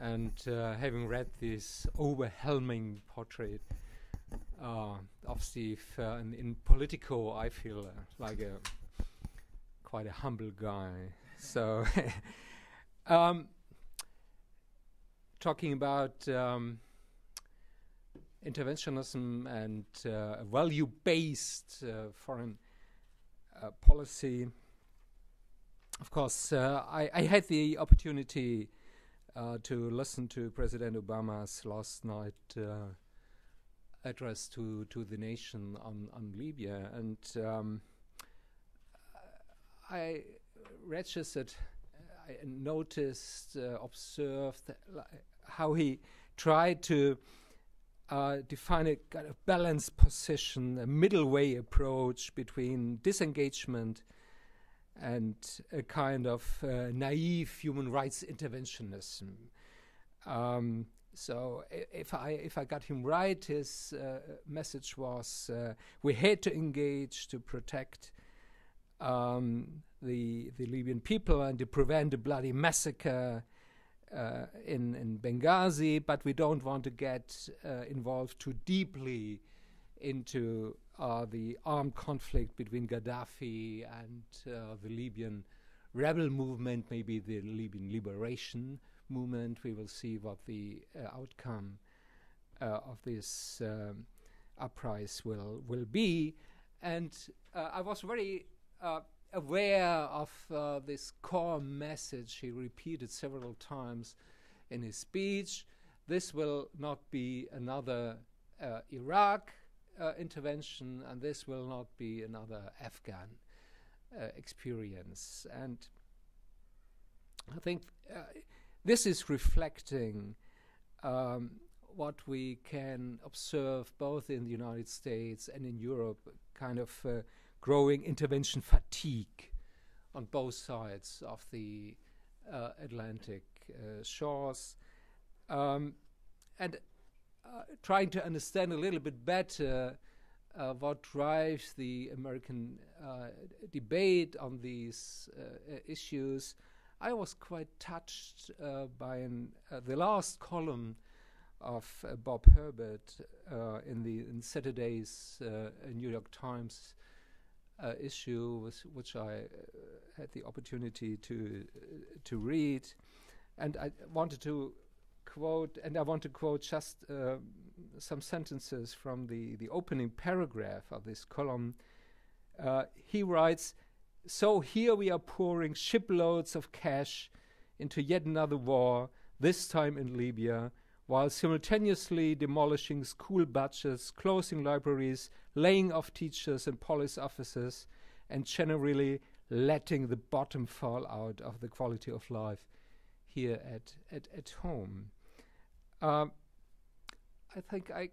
And having read this overwhelming portrait of Steve in Politico, I feel like quite a humble guy. So, talking about interventionism and value-based foreign policy, of course, I had the opportunity to listen to President Obama's last night address to the nation on Libya, and I registered, I noticed, observed how he tried to define a kind of balanced position, a middle way approach between disengagement and a kind of naive human rights interventionism. So if I got him right, his message was we had to engage to protect the Libyan people and to prevent a bloody massacre in Benghazi, but we don't want to get involved too deeply into the armed conflict between Gaddafi and the Libyan rebel movement, maybe the Libyan liberation movement. We will see what the outcome of this uprising will be. And I was very aware of this core message he repeated several times in his speech. This will not be another Iraq intervention, and this will not be another Afghan experience. And I think this is reflecting what we can observe both in the United States and in Europe, kind of growing intervention fatigue on both sides of the Atlantic shores. And trying to understand a little bit better what drives the American debate on these issues, I was quite touched by the last column of Bob Herbert in Saturday's New York Times issue, which I had the opportunity to read, and I wanted to quote just some sentences from the opening paragraph of this column. He writes, "So here we are pouring shiploads of cash into yet another war, this time in Libya, while simultaneously demolishing school budgets, closing libraries, laying off teachers and police officers, and generally letting the bottom fall out of the quality of life here at home." I think I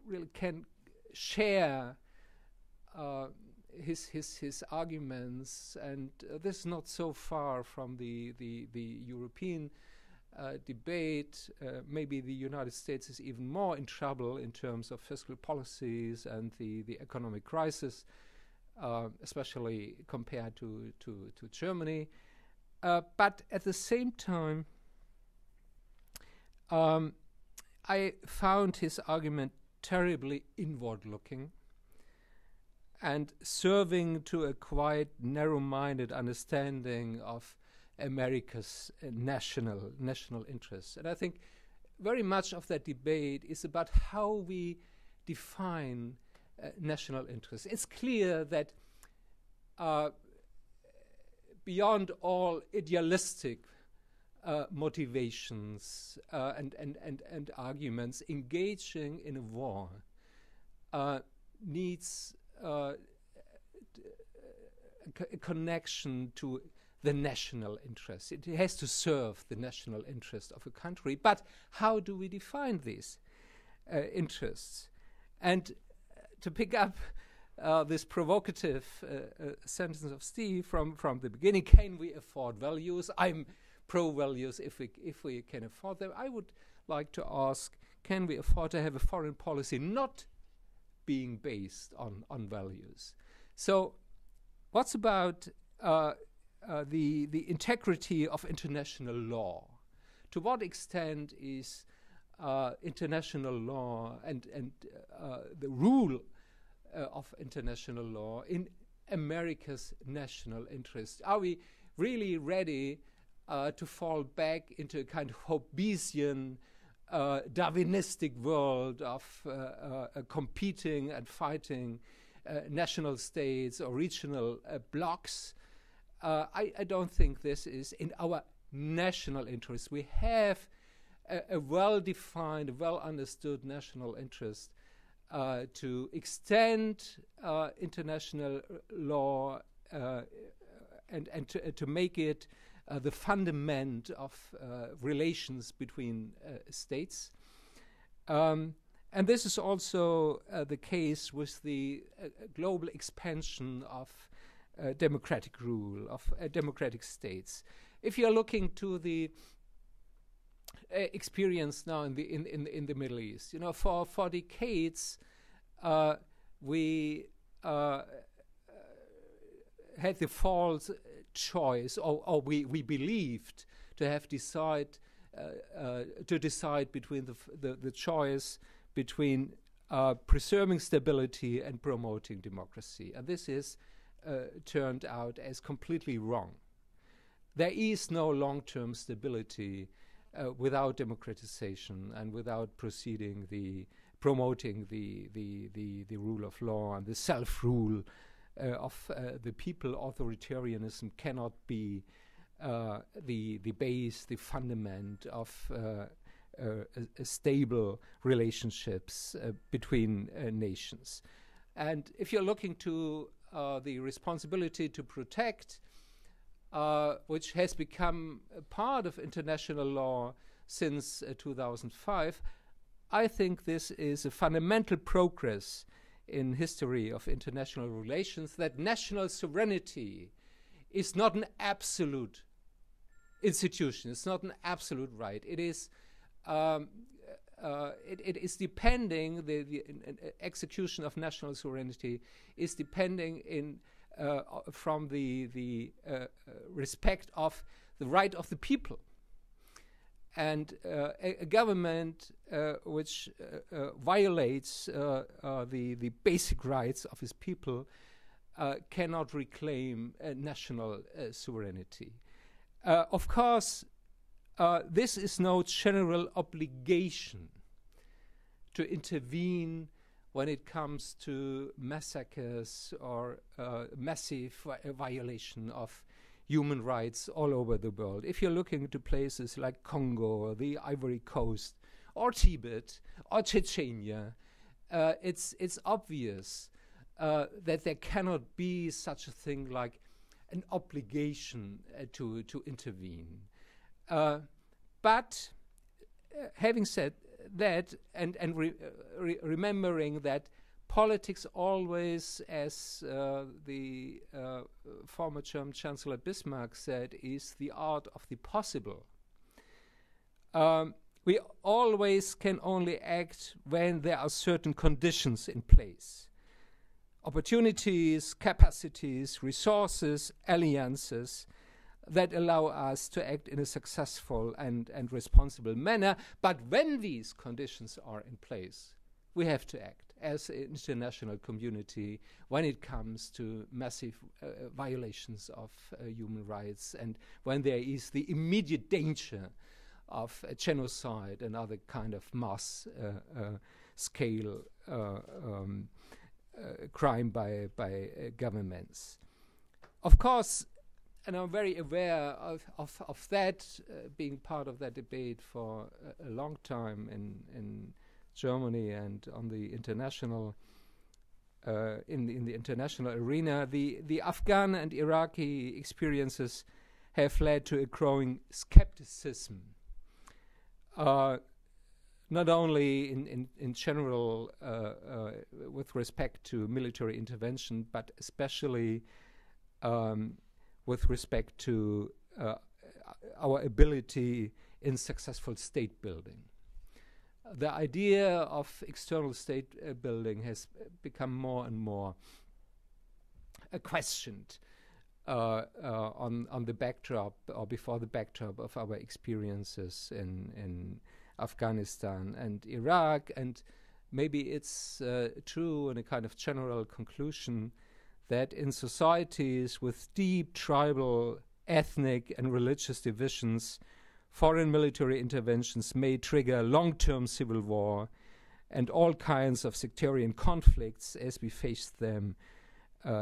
really can share his arguments, and this is not so far from the European debate. Maybe the United States is even more in trouble in terms of fiscal policies and the economic crisis, especially compared to Germany. But at the same time, I found his argument terribly inward-looking and serving to a quite narrow-minded understanding of America's national interests. And I think very much of that debate is about how we define national interests. It's clear that beyond all idealistic motivations and arguments, engaging in a war needs a connection to the national interest. It has to serve the national interest of a country. But how do we define these interests? And to pick up this provocative sentence of Steve from the beginning, can we afford values? I'm pro-values if we can afford them. I would like to ask, can we afford to have a foreign policy not being based on values? So what's about the integrity of international law? to what extent is international law and the rule of international law in America's national interest? Are we really ready to fall back into a kind of Hobbesian, Darwinistic world of competing and fighting national states or regional blocks? I don't think this is in our national interest. We have a well-defined, well-understood national interest to extend international law and to make it the fundament of relations between states. And this is also the case with the global expansion of democratic rule, of democratic states. If you're looking to the experience now in the Middle East, for decades we had the false choice, or we believed to have decide between the choice between preserving stability and promoting democracy, and this is turned out as completely wrong. There is no long-term stability without democratization and without promoting the rule of law and the self-rule of the people. Authoritarianism cannot be the base, the fundament of stable relationships between nations. And if you're looking to the responsibility to protect, which has become a part of international law since 2005, I think this is a fundamental progress in history of international relations, that national sovereignty is not an absolute institution. It's not an absolute right. It is it is depending, the execution of national sovereignty is depending from the respect of the right of the people. And a government which violates the basic rights of its people cannot reclaim national sovereignty. Of course, this is no general obligation to intervene when it comes to massacres or massive violation of human rights all over the world. If you're looking to places like Congo or the Ivory Coast or Tibet or Chechnya, it's obvious that there cannot be such a thing like an obligation to intervene. But having said that, and remembering that politics always, as the former German Chancellor Bismarck said, is the art of the possible. We always can only act when there are certain conditions in place. Opportunities, capacities, resources, alliances that allow us to act in a successful and responsible manner. But when these conditions are in place, we have to act as an international community when it comes to massive violations of human rights, and when there is the immediate danger of genocide and other kind of mass scale crime by governments. Of course, and I'm very aware of that, being part of that debate for a long time in Germany and on the international in the international arena. The Afghan and Iraqi experiences have led to a growing skepticism, not only in general with respect to military intervention, but especially with respect to our ability in successful state building. The idea of external state building has become more and more questioned. on the backdrop or before the backdrop of our experiences in Afghanistan and Iraq. And maybe it's true in a kind of general conclusion that in societies with deep tribal, ethnic and religious divisions, foreign military interventions may trigger long-term civil war and all kinds of sectarian conflicts as we faced them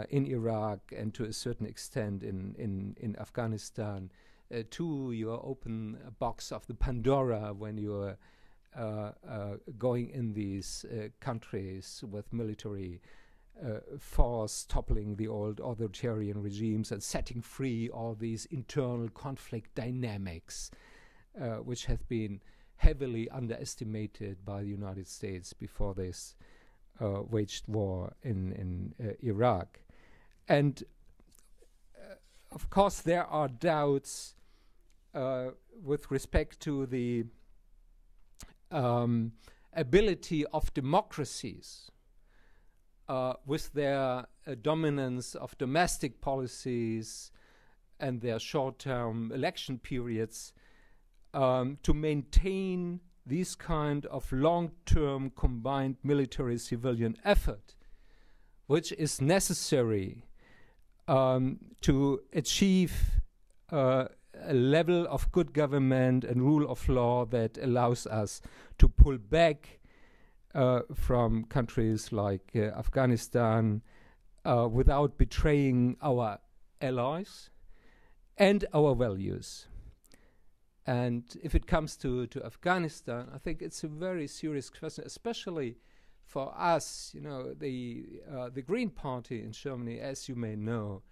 in Iraq and to a certain extent in Afghanistan. Two, you open a box of the Pandora when you're going in these countries with military force, toppling the old authoritarian regimes and setting free all these internal conflict dynamics, which have been heavily underestimated by the United States before this waged war in Iraq. And of course there are doubts with respect to the ability of democracies with their dominance of domestic policies and their short-term election periods to maintain this kind of long-term combined military-civilian effort, which is necessary to achieve a level of good government and rule of law that allows us to pull back from countries like Afghanistan without betraying our allies and our values. And if it comes to Afghanistan, I think it's a very serious question, especially for us. You know, the Green Party in Germany, as you may know,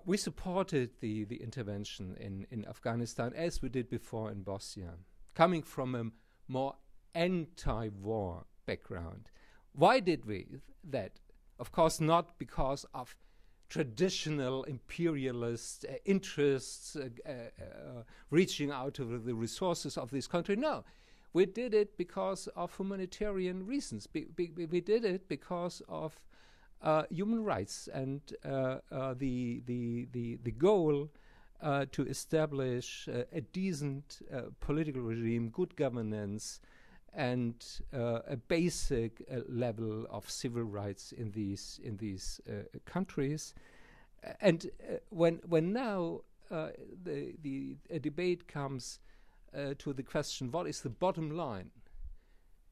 we supported the intervention in Afghanistan as we did before in Bosnia, coming from a more anti-war background. Why did we that? Of course, not because of traditional imperialist interests reaching out to the resources of this country. No, we did it because of humanitarian reasons. We did it because of human rights and the goal to establish a decent political regime, good governance, and a basic level of civil rights in these countries. And when now a debate comes to the question, what is the bottom line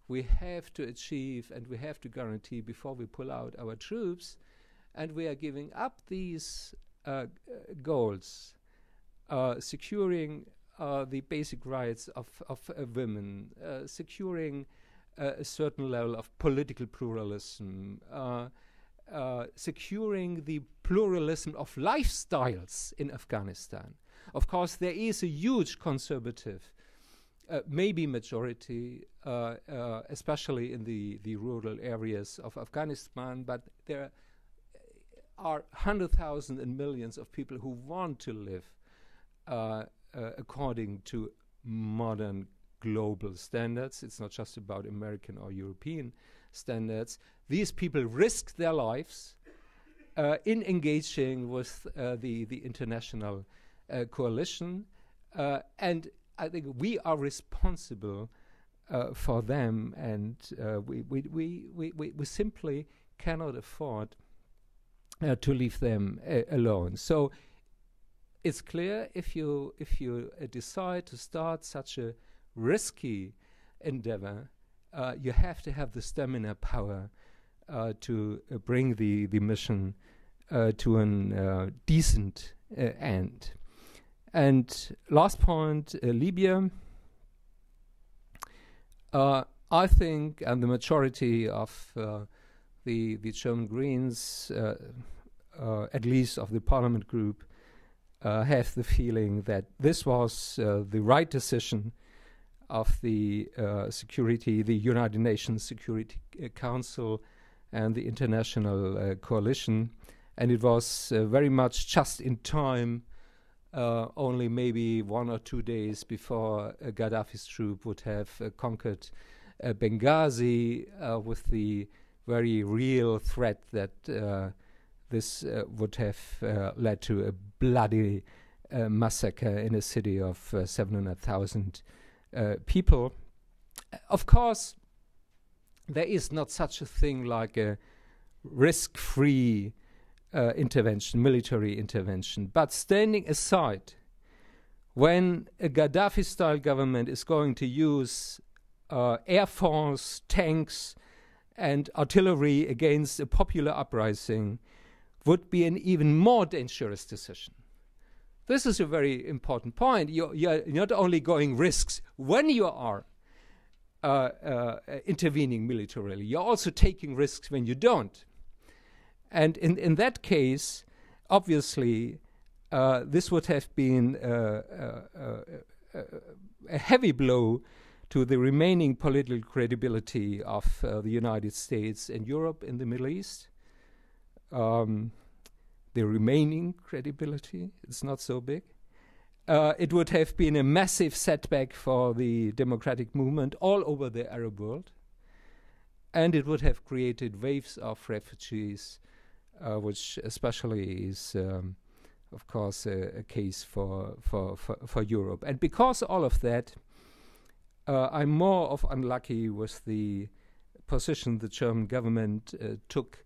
we have to achieve and we have to guarantee before we pull out our troops, and we are giving up these goals, securing the basic rights of women, securing a certain level of political pluralism, securing the pluralism of lifestyles in Afghanistan. Of course, there is a huge conservative, maybe majority, especially in the rural areas of Afghanistan, but there are 100,000 and millions of people who want to live according to modern global standards. It's not just about American or European standards. These people risk their lives in engaging with the international coalition, and I think we are responsible for them, and we simply cannot afford to leave them alone. So it's clear if you decide to start such a risky endeavor, you have to have the stamina power to bring the mission to a decent end. And last point, Libya. I think, and the majority of the German Greens, at least of the Parliament group, have the feeling that this was the right decision of the United Nations Security Council and the international coalition, and it was very much just in time, only maybe 1 or 2 days before Gaddafi's troop would have conquered Benghazi, with the very real threat that this would have led to a bloody massacre in a city of 700,000 people. Of course, there is not such a thing like a risk-free intervention, military intervention. But standing aside, when a Gaddafi-style government is going to use air force, tanks, and artillery against a popular uprising, would be an even more dangerous decision. This is a very important point. You're not only going risks when you are intervening militarily, you're also taking risks when you don't. And in that case, obviously, this would have been a heavy blow to the remaining political credibility of the United States and Europe in the Middle East. The remaining credibility, it's not so big. It would have been a massive setback for the democratic movement all over the Arab world. And it would have created waves of refugees, which especially is, of course, a case for Europe. And because all of that, I'm more of unlucky with the position the German government took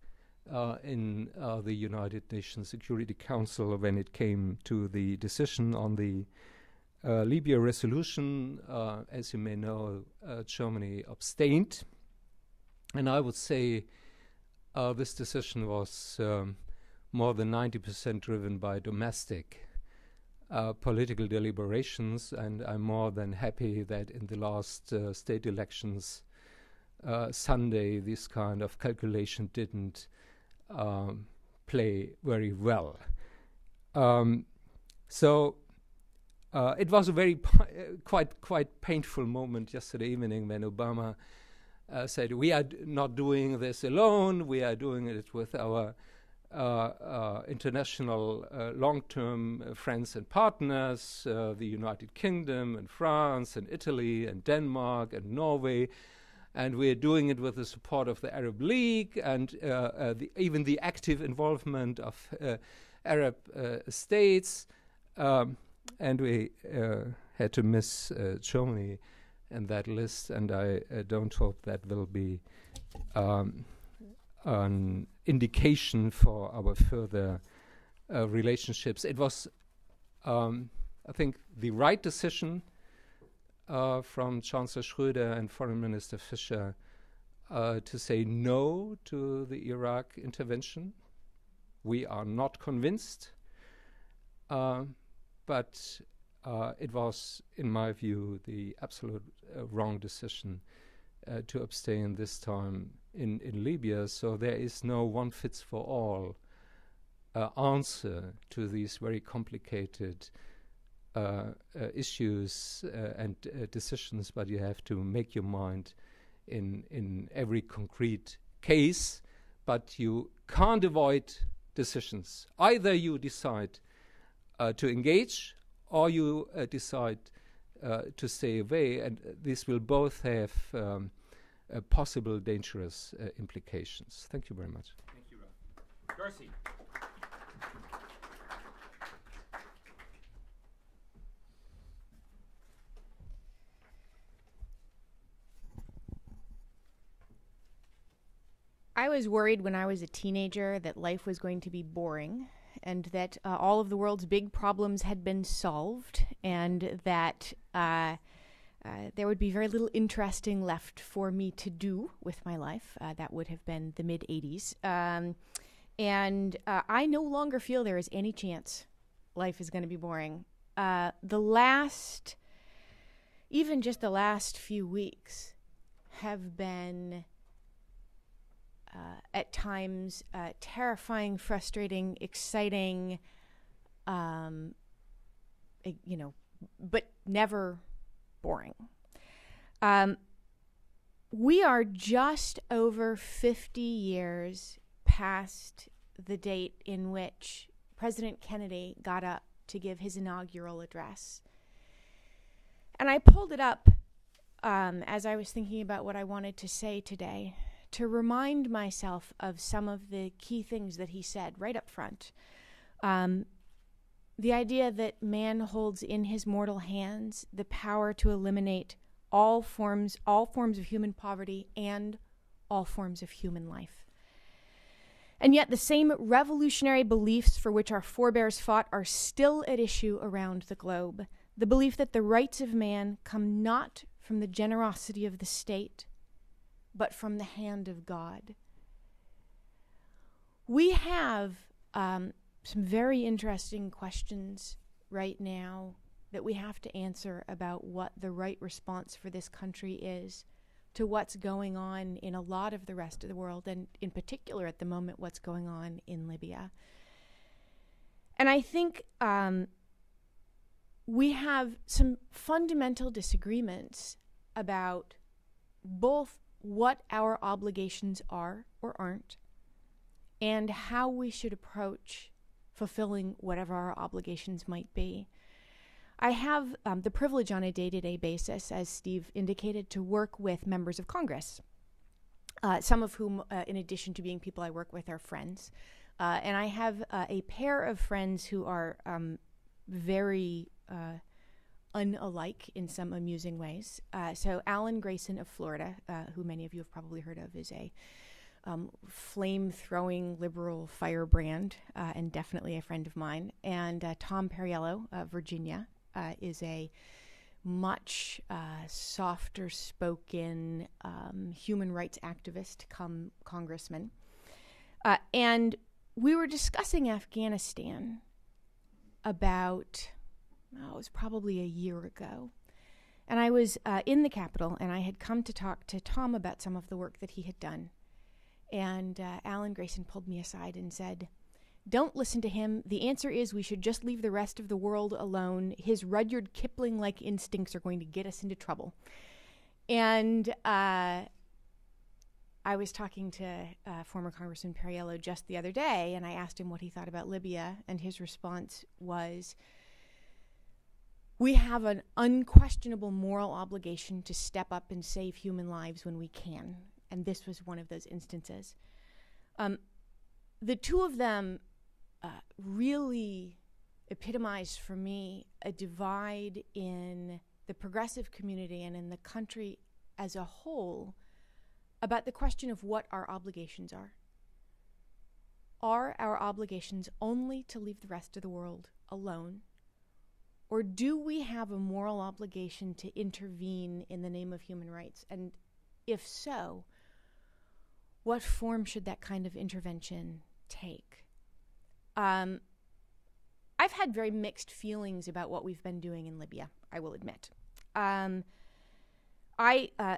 in the United Nations Security Council when it came to the decision on the Libya resolution. As you may know, Germany abstained. And I would say this decision was more than 90% driven by domestic political deliberations, and I'm more than happy that in the last state elections Sunday this kind of calculation didn't play very well. So it was a very quite painful moment yesterday evening when Obama said, we are not doing this alone, we are doing it with our international long-term friends and partners, the United Kingdom and France and Italy and Denmark and Norway, and we're doing it with the support of the Arab League and even the active involvement of Arab states, and we had to miss Germany in that list, and I don't hope that will be an indication for our further relationships. It was, I think, the right decision from Chancellor Schröder and Foreign Minister Fischer to say no to the Iraq intervention. We are not convinced, but it was, in my view, the absolute wrong decision to abstain this time in Libya. So there is no one-fits-for-all answer to these very complicated issues and decisions, but you have to make your mind in every concrete case, but you can't avoid decisions. Either you decide to engage or you decide to stay away, and this will both have possible dangerous implications. Thank you very much. Thank you, Ralph. Darcy. I was worried when I was a teenager that life was going to be boring and that all of the world's big problems had been solved and that there would be very little interesting left for me to do with my life. That would have been the mid-'80s. And I no longer feel there is any chance life is going to be boring. Even just the last few weeks have been at times terrifying, frustrating, exciting, but never boring. We are just over 50 years past the date in which President Kennedy got up to give his inaugural address. And I pulled it up as I was thinking about what I wanted to say today to remind myself of some of the key things that he said right up front. The idea that man holds in his mortal hands the power to eliminate all forms of human poverty and all forms of human life. And yet the same revolutionary beliefs for which our forebears fought are still at issue around the globe. The belief that the rights of man come not from the generosity of the state, but from the hand of God. We have some very interesting questions right now that we have to answer about what the right response for this country is to what's going on in a lot of the rest of the world, and in particular at the moment what's going on in Libya. And I think we have some fundamental disagreements about both what our obligations are or aren't, and how we should approach fulfilling whatever our obligations might be. I have the privilege on a day-to-day basis, as Steve indicated, to work with members of Congress, some of whom, in addition to being people I work with, are friends. And I have a pair of friends who are very unalike in some amusing ways. So Alan Grayson of Florida, who many of you have probably heard of, is a flame-throwing liberal firebrand, and definitely a friend of mine. And Tom Perriello of Virginia is a much softer-spoken human rights activist come congressman. And we were discussing Afghanistan about, it was probably a year ago. And I was in the Capitol, and I had come to talk to Tom about some of the work that he had done. And Alan Grayson pulled me aside and said, "Don't listen to him. The answer is we should just leave the rest of the world alone. His Rudyard Kipling-like instincts are going to get us into trouble." And I was talking to former Congressman Perriello just the other day, and I asked him what he thought about Libya, and his response was, "We have an unquestionable moral obligation to step up and save human lives when we can." And this was one of those instances. The two of them really epitomized for me a divide in the progressive community and in the country as a whole about the question of what our obligations are. Are our obligations only to leave the rest of the world alone? Or do we have a moral obligation to intervene in the name of human rights? And if so, what form should that kind of intervention take? I've had very mixed feelings about what we've been doing in Libya, I will admit. I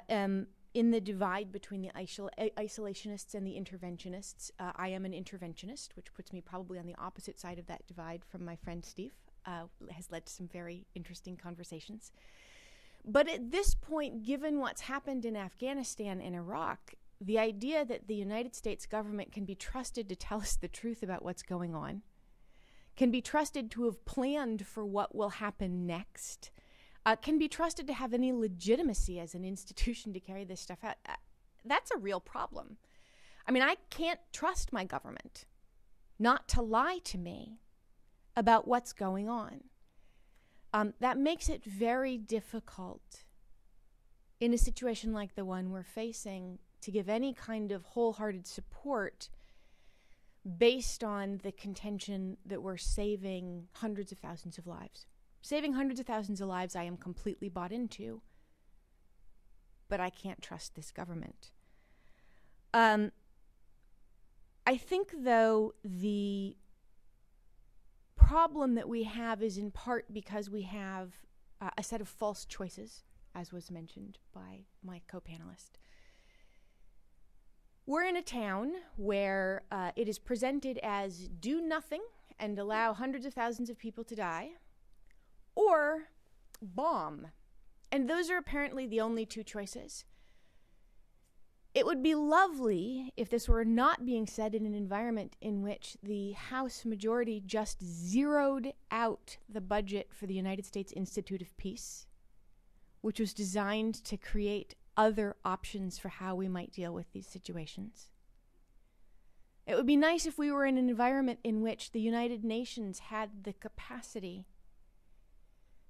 am in the divide between the isolationists and the interventionists. I am an interventionist, which puts me probably on the opposite side of that divide from my friend Steve. Has led to some very interesting conversations. But at this point, given what's happened in Afghanistan and Iraq, the idea that the United States government can be trusted to tell us the truth about what's going on, can be trusted to have planned for what will happen next, can be trusted to have any legitimacy as an institution to carry this stuff out, that's a real problem. I mean, I can't trust my government not to lie to me about what's going on. That makes it very difficult in a situation like the one we're facing to give any kind of wholehearted support based on the contention that we're saving hundreds of thousands of lives. Saving hundreds of thousands of lives I am completely bought into, but I can't trust this government. I think, though, the problem that we have is in part because we have a set of false choices, as was mentioned by my co-panelist. We're in a town where it is presented as do nothing and allow hundreds of thousands of people to die, or bomb. And those are apparently the only two choices. It would be lovely if this were not being said in an environment in which the House majority just zeroed out the budget for the United States Institute of Peace, which was designed to create other options for how we might deal with these situations. It would be nice if we were in an environment in which the United Nations had the capacity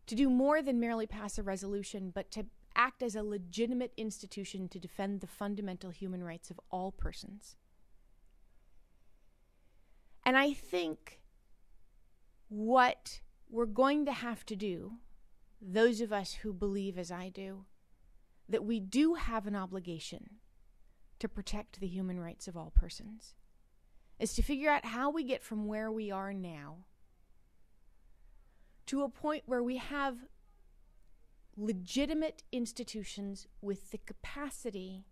to do more than merely pass a resolution, but to act as a legitimate institution to defend the fundamental human rights of all persons. And I think what we're going to have to do, those of us who believe as I do, that we do have an obligation to protect the human rights of all persons, is to figure out how we get from where we are now to a point where we have legitimate institutions with the capacity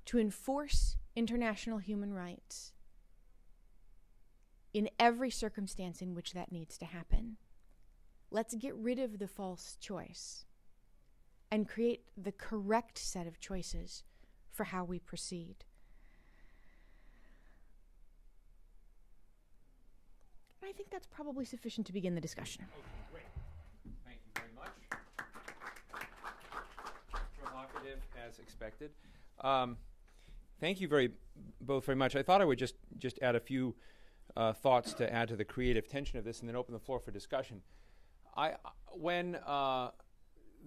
to enforce international human rights in every circumstance in which that needs to happen. Let's get rid of the false choice and create the correct set of choices for how we proceed. I think that's probably sufficient to begin the discussion. Okay, great. Thank you very much. Provocative as expected. Thank you both very much. I thought I would just add a few thoughts to add to the creative tension of this and then open the floor for discussion. When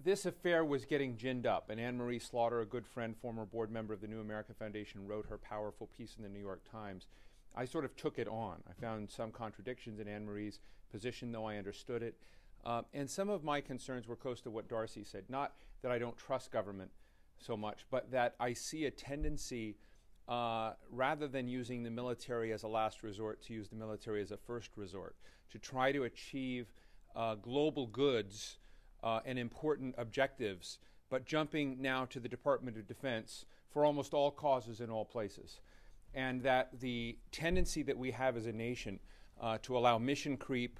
this affair was getting ginned up, and Anne-Marie Slaughter, a good friend, former board member of the New America Foundation, wrote her powerful piece in the New York Times, I sort of took it on. I found some contradictions in Anne-Marie's position, though I understood it. And some of my concerns were close to what Darcy said. Not that I don't trust government so much, but that I see a tendency, rather than using the military as a last resort, to use the military as a first resort, to try to achieve global goods and important objectives, but jumping now to the Department of Defense for almost all causes in all places. And that the tendency that we have as a nation to allow mission creep,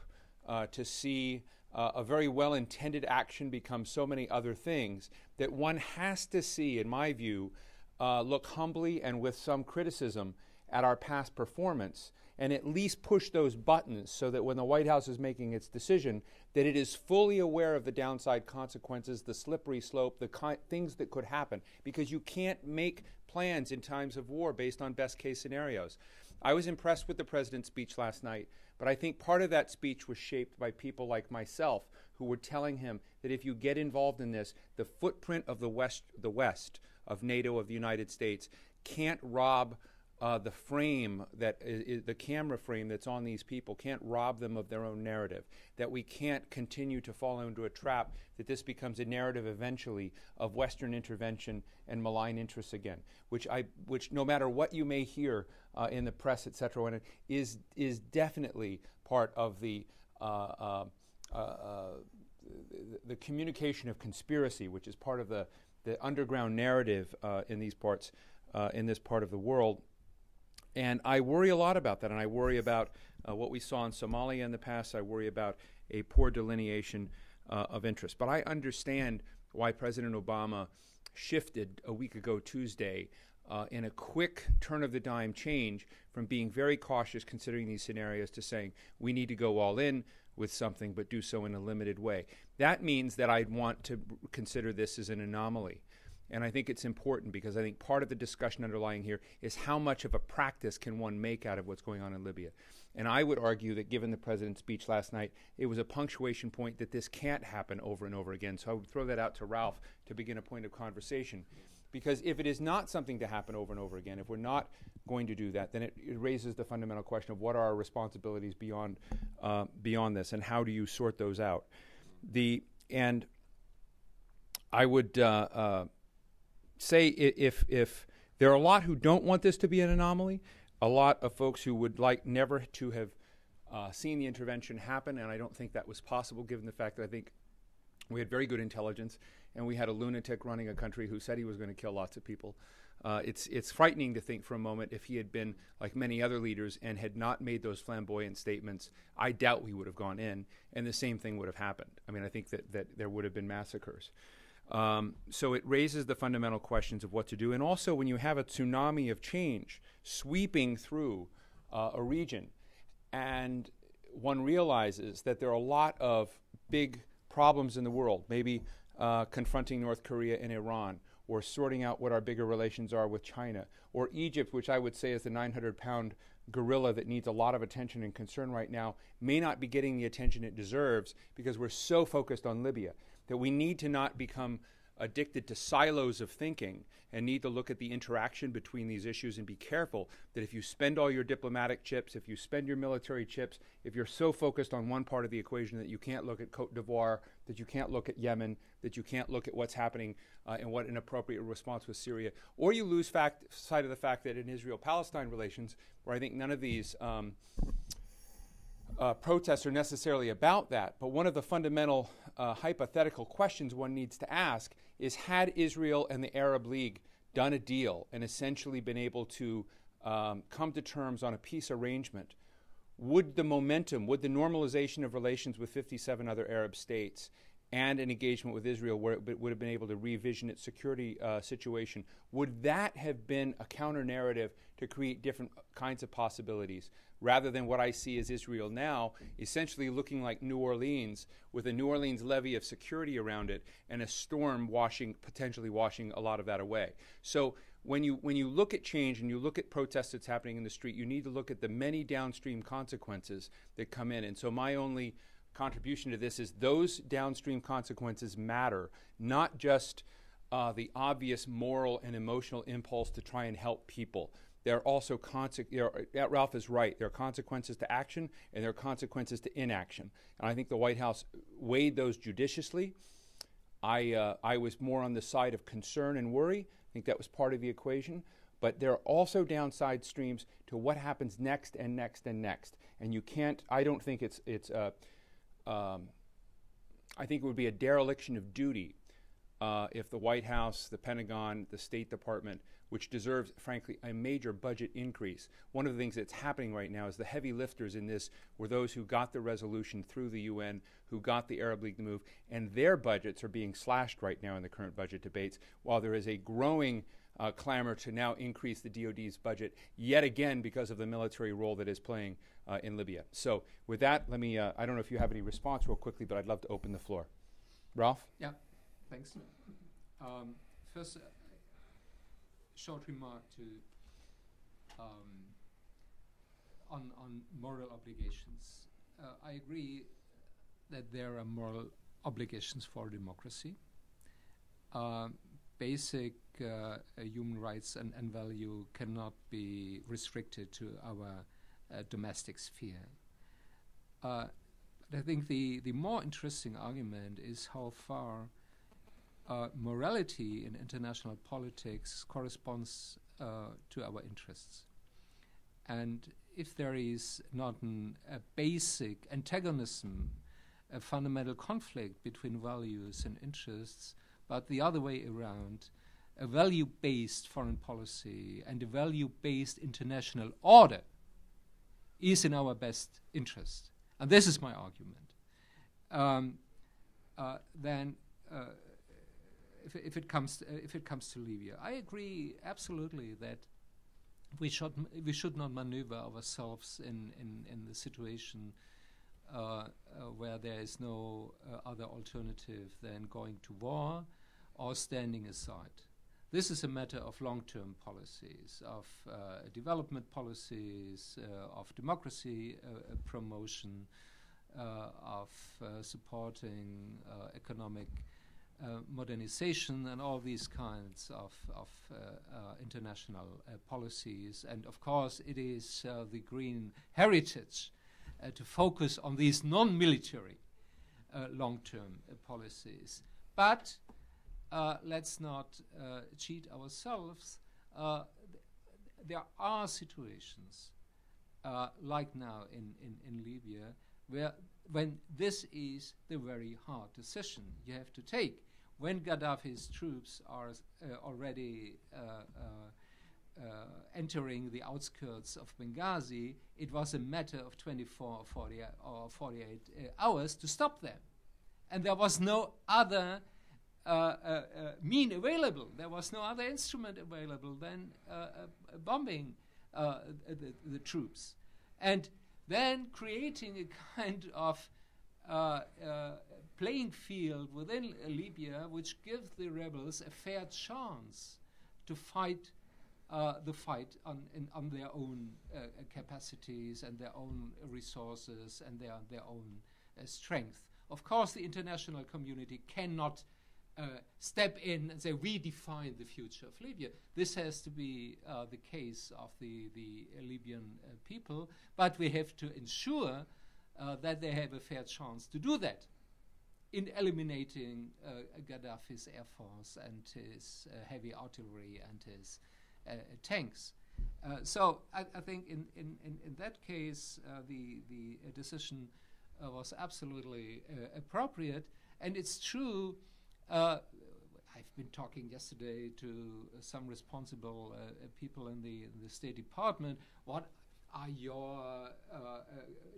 to see a very well-intended action become so many other things, that one has to see, in my view, look humbly and with some criticism at our past performance, and at least push those buttons so that when the White House is making its decision, that it is fully aware of the downside consequences, the slippery slope, the things that could happen, because you can't make plans in times of war based on best-case scenarios. I was impressed with the president's speech last night, but I think part of that speech was shaped by people like myself who were telling him that if you get involved in this, the footprint of the West of NATO, of the United States, can't rob the frame that is the camera frame that's on these people, can't rob them of their own narrative, that we can't continue to fall into a trap, that this becomes a narrative eventually of Western intervention and malign interests again, which no matter what you may hear in the press, et cetera, is definitely part of the communication of conspiracy, which is part of the underground narrative in these parts, in this part of the world. And I worry a lot about that, and I worry about what we saw in Somalia in the past. I worry about a poor delineation of interest. But I understand why President Obama shifted a week ago Tuesday in a quick turn-of-the-dime change from being very cautious considering these scenarios to saying we need to go all in with something but do so in a limited way. That means that I'd want to consider this as an anomaly. And I think it's important because I think part of the discussion underlying here is how much of a practice can one make out of what's going on in Libya. And I would argue that given the president's speech last night, it was a punctuation point that this can't happen over and over again. So I would throw that out to Ralph to begin a point of conversation. Because if it is not something to happen over and over again, if we're not going to do that, then it raises the fundamental question of what are our responsibilities beyond this, and how do you sort those out? And I would say if there are a lot who don't want this to be an anomaly, a lot of folks who would like never to have seen the intervention happen, and I don't think that was possible given the fact that I think we had very good intelligence and we had a lunatic running a country who said he was going to kill lots of people. It's frightening to think for a moment if he had been like many other leaders and had not made those flamboyant statements, I doubt we would have gone in, and the same thing would have happened. I mean, I think that there would have been massacres. So it raises the fundamental questions of what to do. And also when you have a tsunami of change sweeping through a region, and one realizes that there are a lot of big problems in the world, maybe confronting North Korea and Iran, or sorting out what our bigger relations are with China, or Egypt, which I would say is the 900-pound gorilla that needs a lot of attention and concern right now, may not be getting the attention it deserves because we're so focused on Libya that we need to not become addicted to silos of thinking and need to look at the interaction between these issues and be careful that if you spend all your diplomatic chips, if you spend your military chips, if you're so focused on one part of the equation that you can't look at Cote d'Ivoire, that you can't look at Yemen, that you can't look at what's happening and what an appropriate response with Syria, or you lose sight of the fact that in Israel-Palestine relations, where I think none of these protests are necessarily about that, but one of the fundamental hypothetical questions one needs to ask is, had Israel and the Arab League done a deal and essentially been able to come to terms on a peace arrangement, would the momentum, would the normalization of relations with 57 other Arab states and an engagement with Israel where it would have been able to revision its security situation, would that have been a counter-narrative to create different kinds of possibilities, rather than what I see as Israel now, essentially looking like New Orleans, with a New Orleans levee of security around it and a storm potentially washing a lot of that away. So when you look at change and you look at protests that's happening in the street, you need to look at the many downstream consequences that come in. And so my only contribution to this is those downstream consequences matter, not just the obvious moral and emotional impulse to try and help people. There are also Ralph is right. There are consequences to action and there are consequences to inaction. And I think the White House weighed those judiciously. I was more on the side of concern and worry. I think that was part of the equation. But there are also downside streams to what happens next and next and next. And you can't, I don't think I think it would be a dereliction of duty if the White House, the Pentagon, the State Department, which deserves, frankly, a major budget increase. One of the things that's happening right now is the heavy lifters in this were those who got the resolution through the UN, who got the Arab League to move, and their budgets are being slashed right now in the current budget debates, while there is a growing clamor to now increase the DoD's budget, yet again because of the military role that is playing in Libya. So with that, let me, I don't know if you have any response real quickly, but I'd love to open the floor. Ralph? Yeah, thanks. First, short remark to on moral obligations. I agree that there are moral obligations for democracy. Basic human rights and value cannot be restricted to our domestic sphere. But I think the more interesting argument is how far morality in international politics corresponds to our interests. And if there is not a basic antagonism, a fundamental conflict between values and interests, but the other way around, a value-based foreign policy and a value-based international order is in our best interest. And this is my argument. Then if it comes to Libya, I agree absolutely that we should not maneuver ourselves in the situation where there is no other alternative than going to war or standing aside. This is a matter of long-term policies, of development policies, of democracy promotion, of supporting economic modernization and all these kinds of international policies. And of course, it is the green heritage to focus on these non-military long-term policies. But let's not cheat ourselves. There are situations like now in Libya when this is the very hard decision you have to take. When Gaddafi's troops are already entering the outskirts of Benghazi, it was a matter of 24 or 48 hours to stop them. And there was no other mean available. There was no other instrument available than bombing the troops. And then creating a kind of playing field within Libya which gives the rebels a fair chance to fight the fight on their own capacities and their own resources and their own strength. Of course, the international community cannot step in and say, we define the future of Libya. This has to be the case of the Libyan people, but we have to ensure that they have a fair chance to do that in eliminating Gaddafi's air force and his heavy artillery and his tanks. So I think in that case, the decision was absolutely appropriate. And it's true, I've been talking yesterday to some responsible people in the State Department. What are your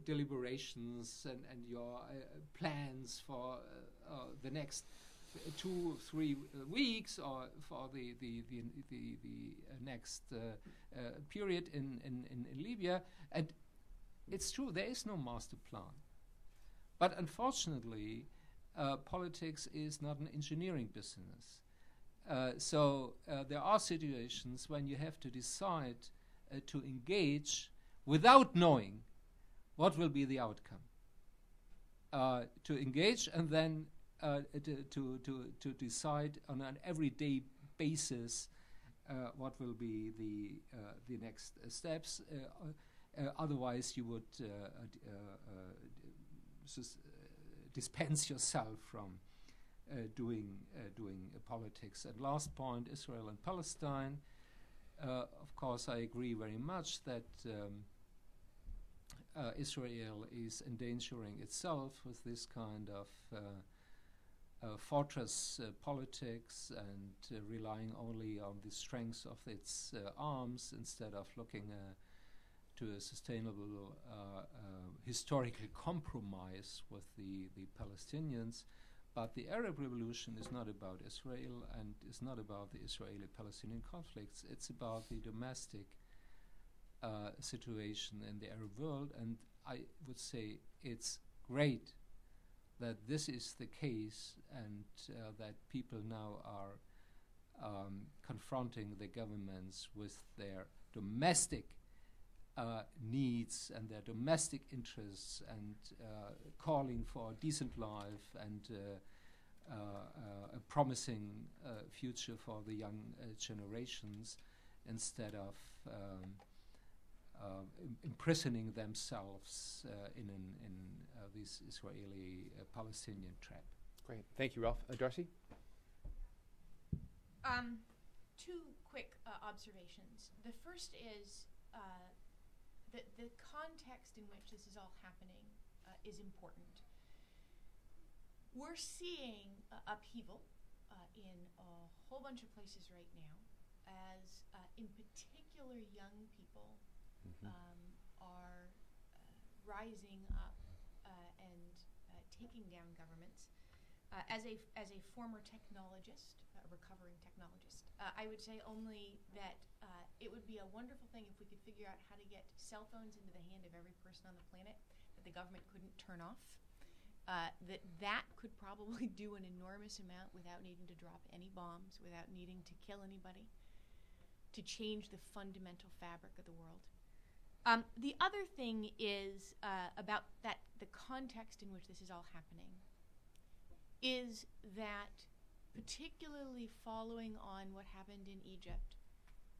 deliberations and your plans for the next 2-3 weeks or for the next period in Libya? And it's true, there is no master plan. But unfortunately, politics is not an engineering business. So there are situations when you have to decide to engage without knowing what will be the outcome. To engage and then to decide on an everyday basis what will be the next steps. Otherwise, you would dispense yourself from doing politics. And last point, Israel and Palestine. Of course, I agree very much that Israel is endangering itself with this kind of fortress politics and relying only on the strength of its arms instead of looking to a sustainable historical compromise with the Palestinians. But the Arab Revolution is not about Israel and is not about the Israeli-Palestinian conflicts. It's about the domestic situation in the Arab world. And I would say it's great that this is the case and that people now are confronting the governments with their domestic needs and their domestic interests and calling for a decent life and a promising future for the young generations instead of imprisoning themselves in this Israeli-Palestinian trap. Great. Thank you, Ralph. Darcy? Two quick observations. The first is the context in which this is all happening is important. We're seeing upheaval in a whole bunch of places right now as, in particular, young people are rising up and taking down governments. As a former technologist, a recovering technologist, I would say only that it would be a wonderful thing if we could figure out how to get cell phones into the hand of every person on the planet that the government couldn't turn off. That could probably do an enormous amount without needing to drop any bombs, without needing to kill anybody, to change the fundamental fabric of the world. The other thing is about the context in which this is all happening is that, particularly following on what happened in Egypt,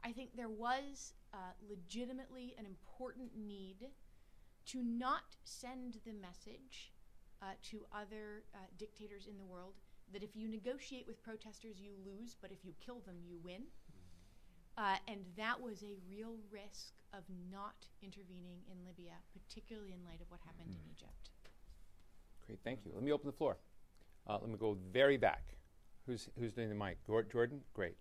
I think there was legitimately an important need to not send the message to other dictators in the world that if you negotiate with protesters, you lose, but if you kill them, you win. And that was a real risk of not intervening in Libya, particularly in light of what happened in Egypt. Great, thank you. Let me open the floor. Let me go very back. Who's doing the mic? Jordan? Great.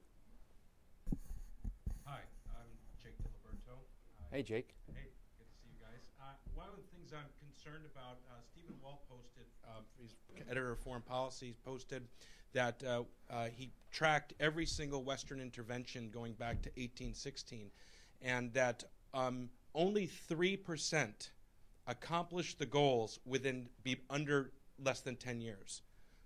Hi, I'm Jake DiLiberto. Hey, Jake. Hey, good to see you guys. One of the things I'm concerned about, Stephen Walt posted, he's editor of Foreign Policy, posted that he tracked every single Western intervention going back to 1816, and that only 3% accomplished the goals under less than 10 years.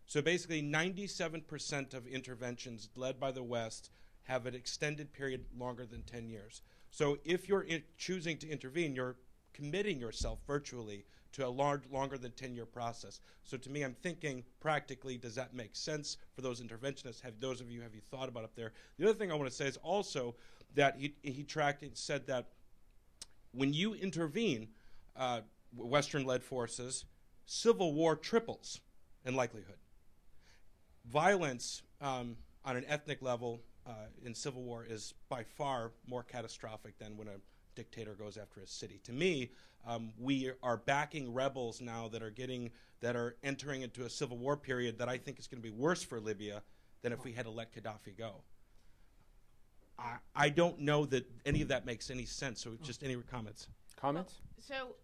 So basically 97% of interventions led by the West have an extended period longer than 10 years. So if you're choosing to intervene, you're committing yourself virtually to a longer than 10-year process. So to me, I'm thinking practically, does that make sense for those interventionists? Have you thought about up there? The other thing I want to say is also that he tracked and said that when you intervene, Western-led forces, civil war triples in likelihood. Violence on an ethnic level in civil war is by far more catastrophic than when a dictator goes after a city. To me, we are backing rebels now that are entering into a civil war period that I think is going to be worse for Libya than if we had to let Gaddafi go. I don't know that any of that makes any sense. So just any comments? Comments? So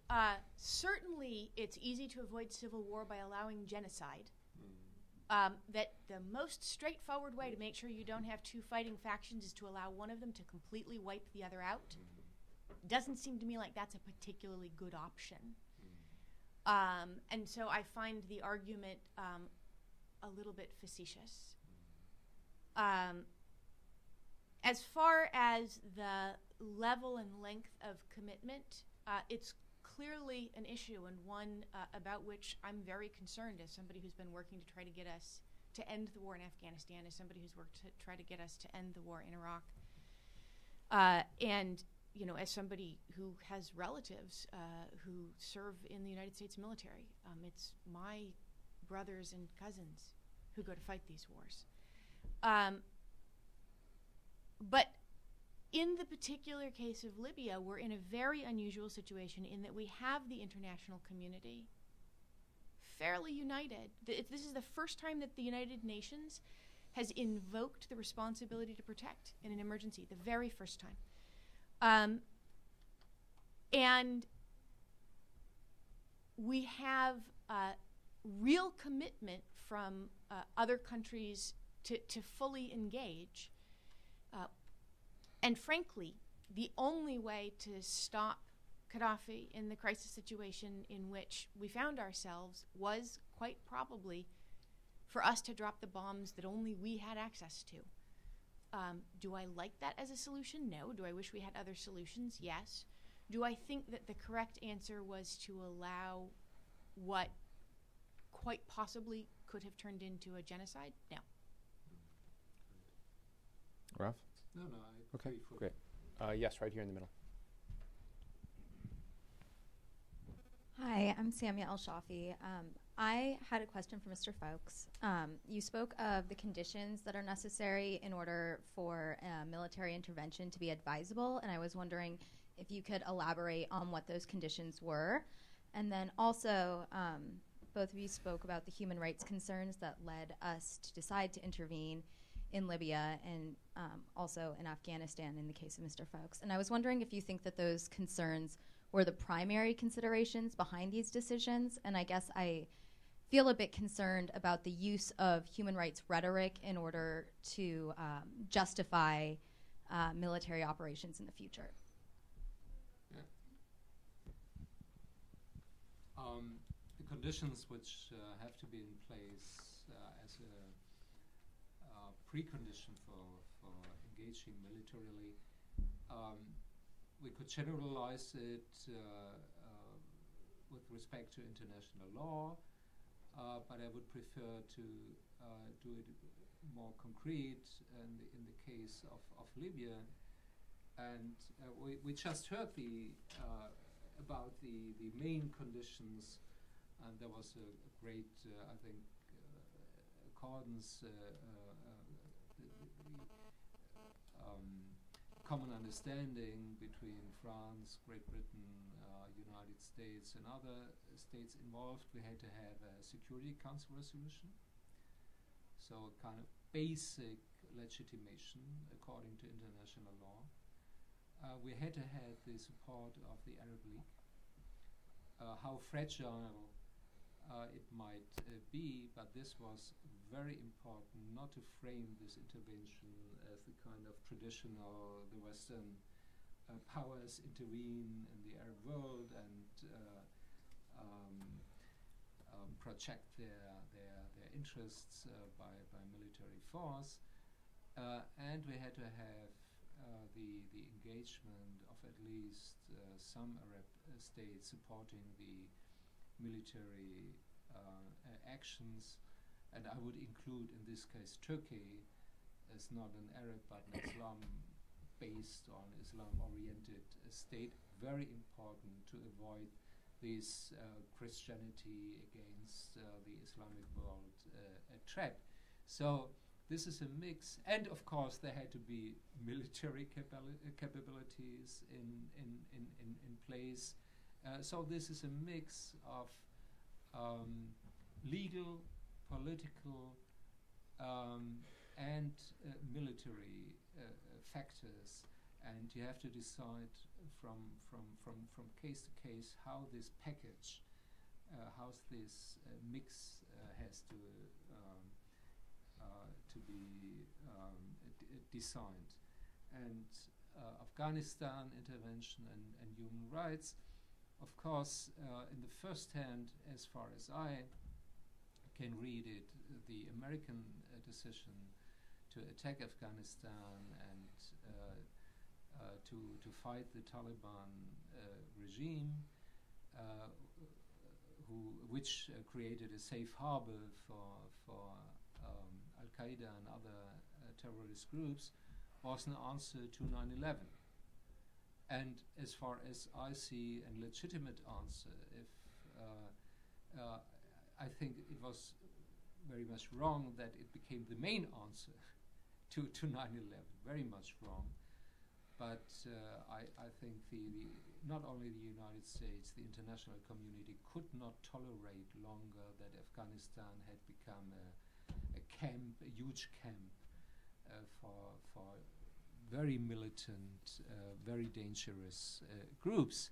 certainly it's easy to avoid civil war by allowing genocide. That the most straightforward way to make sure you don't have two fighting factions is to allow one of them to completely wipe the other out. Doesn't seem to me like that's a particularly good option. And so I find the argument a little bit facetious. As far as the level and length of commitment, it's clearly an issue, and one about which I'm very concerned as somebody who's been working to try to get us to end the war in Afghanistan, as somebody who's worked to try to get us to end the war in Iraq. And as somebody who has relatives who serve in the United States military, it's my brothers and cousins who go to fight these wars. But in the particular case of Libya, we're in a very unusual situation in that we have the international community fairly united. This is the first time that the United Nations has invoked the responsibility to protect in an emergency, the very first time. And we have real commitment from other countries to fully engage. And frankly, the only way to stop Gaddafi in the crisis situation in which we found ourselves was quite probably for us to drop the bombs that only we had access to. Do I like that as a solution? No. Do I wish we had other solutions? Yes. Do I think that the correct answer was to allow what quite possibly could have turned into a genocide? No. Ralph? No, I Okay, agree fully. great. Yes, right here in the middle. Hi, I'm Samia El-Shafi. I had a question for Mr. Fowkes. You spoke of the conditions that are necessary in order for military intervention to be advisable, and I was wondering if you could elaborate on what those conditions were. And then also, both of you spoke about the human rights concerns that led us to decide to intervene in Libya and also in Afghanistan in the case of Mr. Fowkes. And I was wondering if you think that those concerns were the primary considerations behind these decisions. And I guess I feel a bit concerned about the use of human rights rhetoric in order to justify military operations in the future. The conditions which have to be in place as a precondition for engaging militarily, we could generalize it with respect to international law, but I would prefer to do it more concrete in the case of Libya. And we just heard about the main conditions, and there was a great, I think, accordance, common understanding between France, Great Britain, United States, and other states involved. We had to have a Security Council resolution, so a kind of basic legitimation according to international law. We had to have the support of the Arab League. How fragile it might be, but this was very important not to frame this intervention as the kind of traditional, the Western powers intervene in the Arab world and project their interests by military force, and we had to have the engagement of at least some Arab states supporting the military actions, and I would include in this case Turkey as not an Arab but an Islam-based or an Islam-oriented state. Very important to avoid this Christianity against the Islamic world threat. So this is a mix, and of course there had to be military capabilities in place. So this is a mix of legal, political, and military factors, and you have to decide from case to case how this package, how this mix has to be designed. And Afghanistan intervention and human rights, of course, in the first hand, as far as I can read it, the American decision to attack Afghanistan and to fight the Taliban regime, which created a safe harbor for Al-Qaeda and other terrorist groups, was an answer to 9/11. And as far as I see a legitimate answer, if I think it was very much wrong that it became the main answer to 9/11, very much wrong. But I think not only the United States, the international community could not tolerate longer that Afghanistan had become a camp, a huge camp for very militant, very dangerous groups.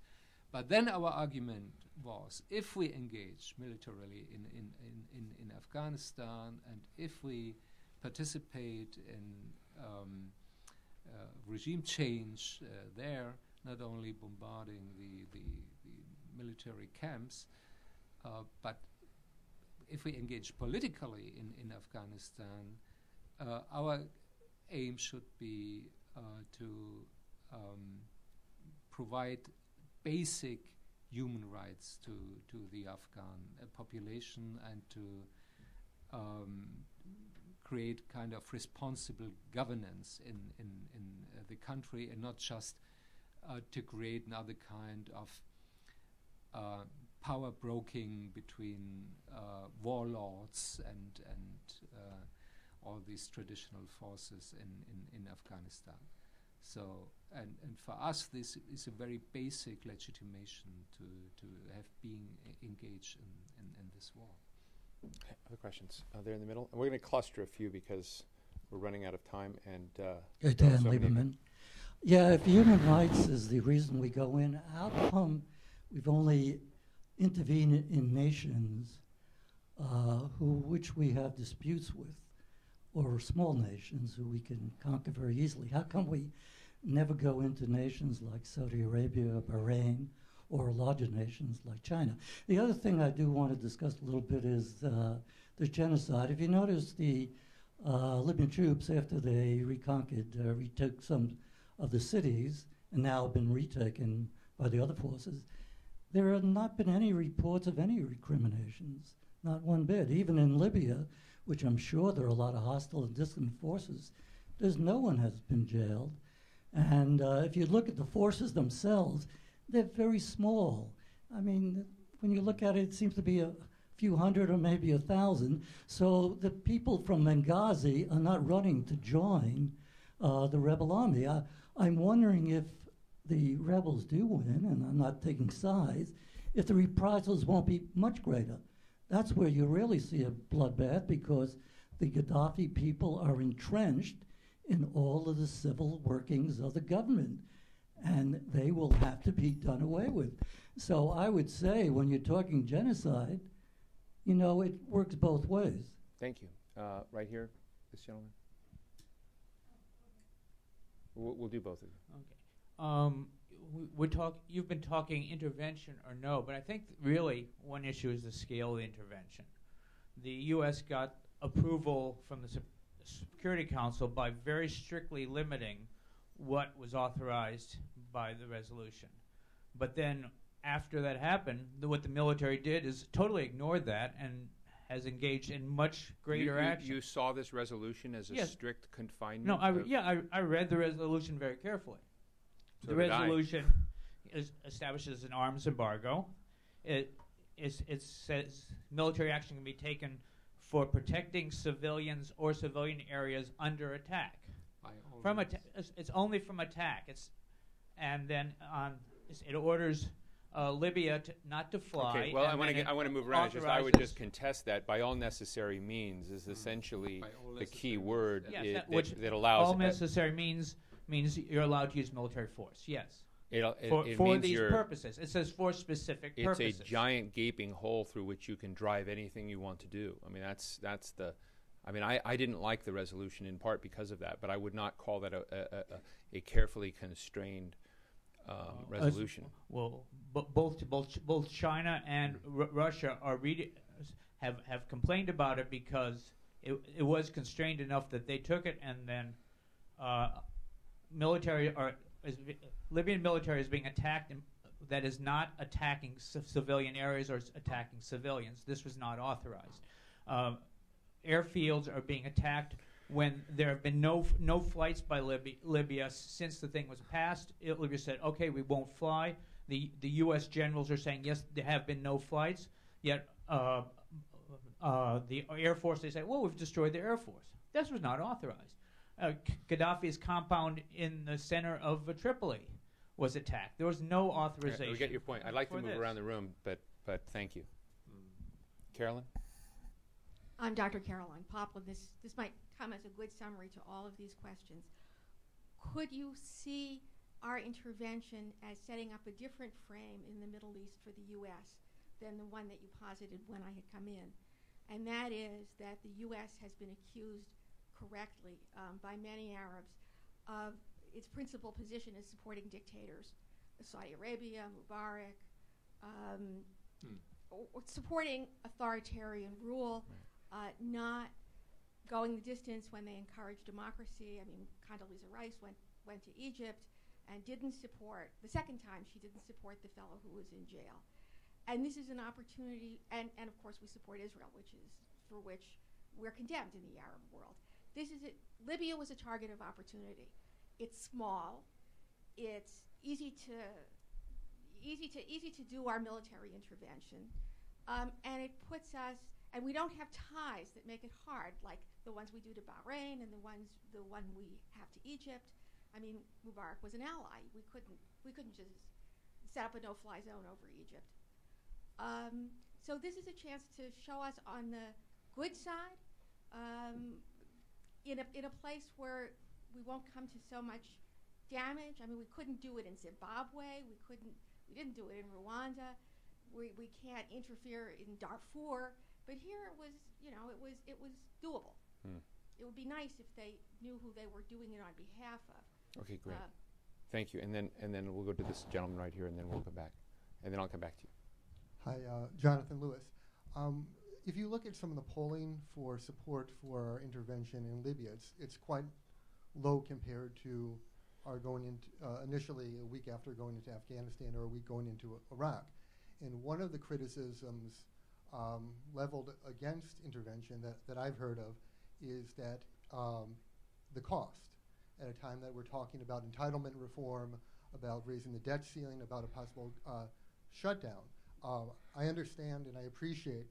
But then our argument was, if we engage militarily in Afghanistan, and if we participate in regime change there, not only bombarding the military camps, but if we engage politically in Afghanistan, our aim should be to provide basic human rights to the Afghan population, and to create kind of responsible governance in the country, and not just to create another kind of power broking between warlords and all these traditional forces in Afghanistan. So, and for us, this is a very basic legitimation to have been engaged in this war. Okay, other questions? There in the middle. And we're going to cluster a few because we're running out of time. And Dan Lieberman. Yeah, if human rights is the reason we go in, how come we've only intervened in nations which we have disputes with, or small nations who we can conquer very easily? How come we never go into nations like Saudi Arabia, Bahrain, or larger nations like China? The other thing I do want to discuss a little bit is the genocide. If you notice, the Libyan troops, after they retook some of the cities, and now have been retaken by the other forces, there have not been any reports of any recriminations, not one bit. Even in Libya, which I'm sure there are a lot of hostile and dissident forces, no one has been jailed. And if you look at the forces themselves, they're very small. I mean, when you look at it, it seems to be a few hundred or maybe 1,000. So the people from Benghazi are not running to join the rebel army. I'm wondering if the rebels do win, and I'm not taking sides, if the reprisals won't be much greater. That's where you really see a bloodbath, because the Gaddafi people are entrenched in all of the civil workings of the government, and they will have to be done away with. So I would say, when you're talking genocide, you know, it works both ways. Thank you. Right here, this gentleman. We'll do both of you. Okay. you've been talking intervention or no, but I think really one issue is the scale of the intervention. The U.S. got approval from the Security Council by very strictly limiting what was authorized by the resolution. But then after that happened, what the military did is totally ignored that and has engaged in much greater action. You saw this resolution as a strict confinement? No, I read the resolution very carefully. So the resolution establishes an arms embargo. It says military action can be taken for protecting civilians or civilian areas under attack. It's only from attack. And then it orders Libya not to fly. Okay, well, I want to move around. I would just contest that. By all necessary means is essentially the key word that allows. All necessary means you're allowed to use military force. Yes. It for means these purposes. It says for specific purposes. It's a giant gaping hole through which you can drive anything you want to do. I mean, that's the. I mean, I didn't like the resolution in part because of that, but I would not call that a carefully constrained resolution. Well, both China and Russia have complained about it because it was constrained enough that they took it, and then Libyan military is being attacked that is not attacking civilian areas or attacking civilians. This was not authorized. Airfields are being attacked when there have been no flights by Libya since the thing was passed. Libya said, okay, we won't fly. The U.S. generals are saying, yes, there have been no flights. Yet the Air Force, they say, well, we've destroyed the Air Force. This was not authorized. Gaddafi's compound in the center of Tripoli was attacked. There was no authorization. We get your point. I'd like to move around the room, but thank you. Carolyn? I'm Dr. Caroline Poplin. This might come as a good summary to all of these questions. Could you see our intervention as setting up a different frame in the Middle East for the U.S. than the one that you posited when I had come in? And that is that the U.S. has been accused correctly by many Arabs of its principal position as supporting dictators, Saudi Arabia, Mubarak, supporting authoritarian rule, not going the distance when they encourage democracy. I mean, Condoleezza Rice went to Egypt and didn't support, the second time she didn't support the fellow who was in jail. And this is an opportunity, and of course we support Israel, for which we're condemned in the Arab world. Libya was a target of opportunity. It's small, it's easy to do our military intervention, and it puts us, and we don't have ties that make it hard, like the ones we do to Bahrain and the one we have to Egypt. I mean, Mubarak was an ally. We couldn't just set up a no-fly zone over Egypt. So this is a chance to show us on the good side, in a place where we won't come to so much damage. I mean, we couldn't do it in Zimbabwe. We didn't do it in Rwanda. We can't interfere in Darfur. But here it was doable. It would be nice if they knew who they were doing it on behalf of. Okay, great. Thank you. And then we'll go to this gentleman right here, and then we'll come back. And then I'll come back to you. Hi, Jonathan Lewis. If you look at some of the polling for support for our intervention in Libya, it's quite low compared to our going into initially a week after going into Afghanistan or a week going into Iraq. And one of the criticisms leveled against intervention that I've heard of is that the cost, at a time that we're talking about entitlement reform, about raising the debt ceiling, about a possible shutdown. I understand and I appreciate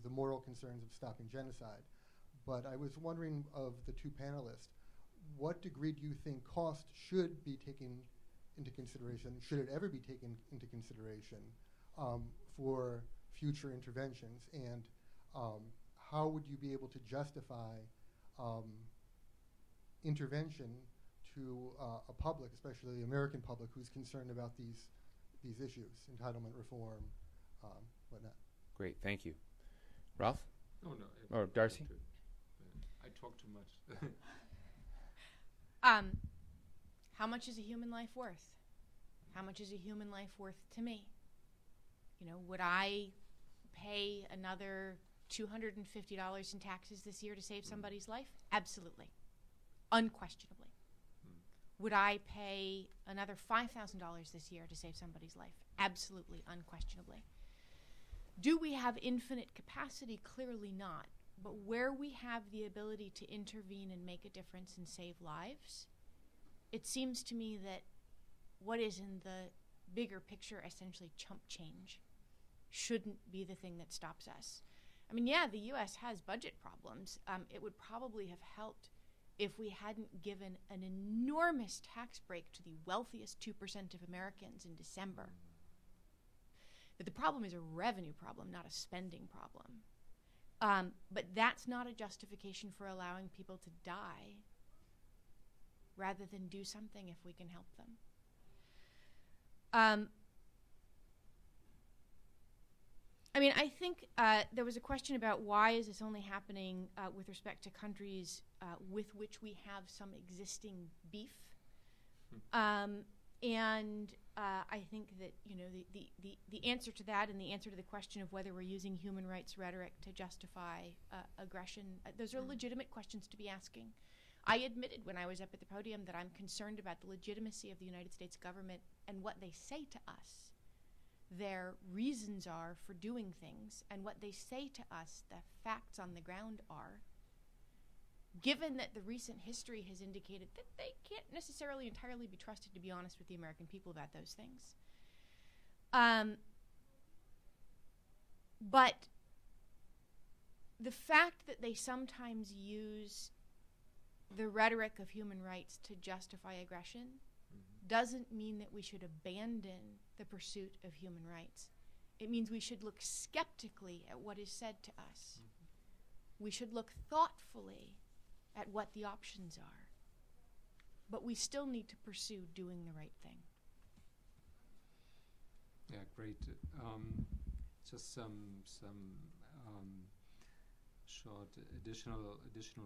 the moral concerns of stopping genocide, but I was wondering of the two panelists, what degree do you think cost should be taken into consideration, should it ever be taken into consideration for future interventions, and how would you be able to justify intervention to a public, especially the American public, who's concerned about these issues, entitlement reform, whatnot? Great, thank you. Ralph? Oh, no. Or Darcy? I talk too much. How much is a human life worth? How much is a human life worth to me? You know, would I pay another $250 in taxes this year to save somebody's life? Absolutely. Unquestionably. Would I pay another $5,000 this year to save somebody's life? Absolutely, unquestionably. Do we have infinite capacity? Clearly not. But where we have the ability to intervene and make a difference and save lives, it seems to me that what is in the bigger picture, essentially chump change, shouldn't be the thing that stops us. I mean, yeah, the U.S. has budget problems. It would probably have helped if we hadn't given an enormous tax break to the wealthiest 2% of Americans in December. But the problem is a revenue problem, not a spending problem. But that's not a justification for allowing people to die rather than do something if we can help them. I mean, I think there was a question about why is this only happening with respect to countries with which we have some existing beef. And I think that, you know, the answer to that and the answer to the question of whether we're using human rights rhetoric to justify aggression, those are legitimate questions to be asking. I admitted when I was up at the podium that I'm concerned about the legitimacy of the United States government and what they say to us. Their reasons are for doing things, and what they say to us, the facts on the ground are, given that the recent history has indicated that they can't necessarily entirely be trusted to be honest with the American people about those things. But the fact that they sometimes use the rhetoric of human rights to justify aggression doesn't mean that we should abandon the pursuit of human rights. It means we should look skeptically at what is said to us. We should look thoughtfully at what the options are. But we still need to pursue doing the right thing. Yeah, great. Just some short additional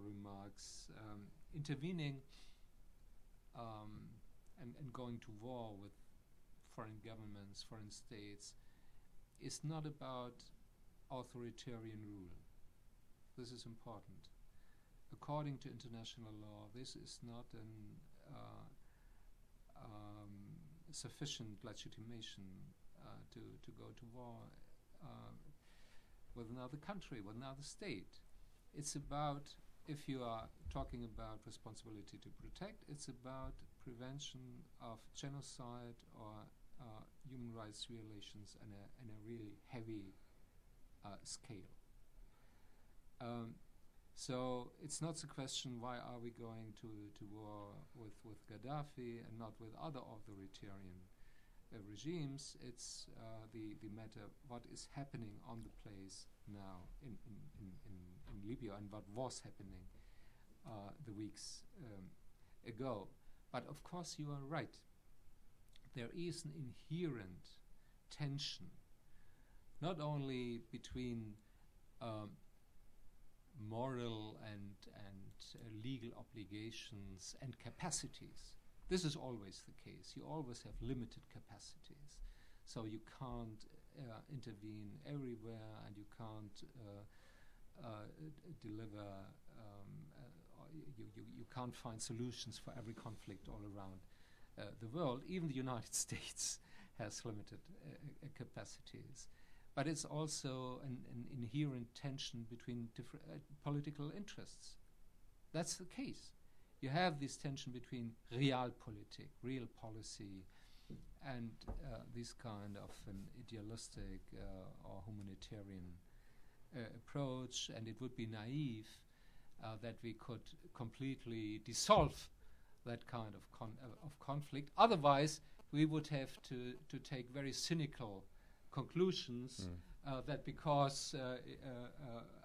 remarks. Intervening and going to war with foreign governments, foreign states, is not about authoritarian rule. This is important. According to international law, this is not sufficient legitimation to go to war with another country, with another state. It's about, if you are talking about responsibility to protect, it's about prevention of genocide or human rights violations in a really heavy scale. So it's not the question why are we going to war with Gaddafi and not with other authoritarian regimes. It's the matter what is happening on the place now in Libya and what was happening the weeks ago. But of course you are right. There is an inherent tension, not only between moral and legal obligations and capacities. This is always the case. You always have limited capacities. So you can't intervene everywhere, and you can't deliver, you can't find solutions for every conflict all around the world. Even the United States has limited capacities. But it's also an inherent tension between different political interests. That's the case. You have this tension between realpolitik, real policy, and this kind of an idealistic or humanitarian approach, and it would be naive that we could completely dissolve that kind of conflict. Otherwise, we would have to take very cynical conclusions that because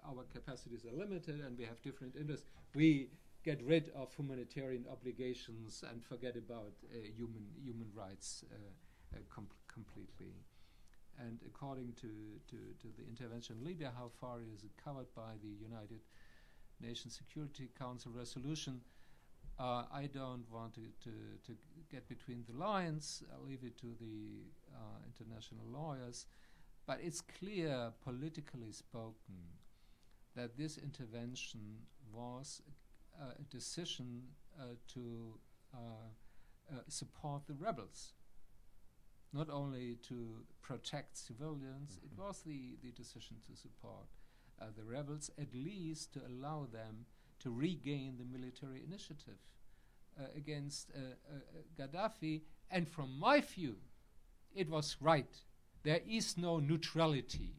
our capacities are limited and we have different interests, we get rid of humanitarian obligations and forget about human rights completely. And according to the intervention in Libya, how far is it covered by the United Nations Security Council resolution? I don't want to get between the lines. I'll leave it to the international lawyers. But it's clear, politically spoken, that this intervention was a decision to support the rebels. Not only to protect civilians, it was the decision to support the rebels, at least to allow them to regain the military initiative against Gaddafi. And from my view, it was right. There is no neutrality.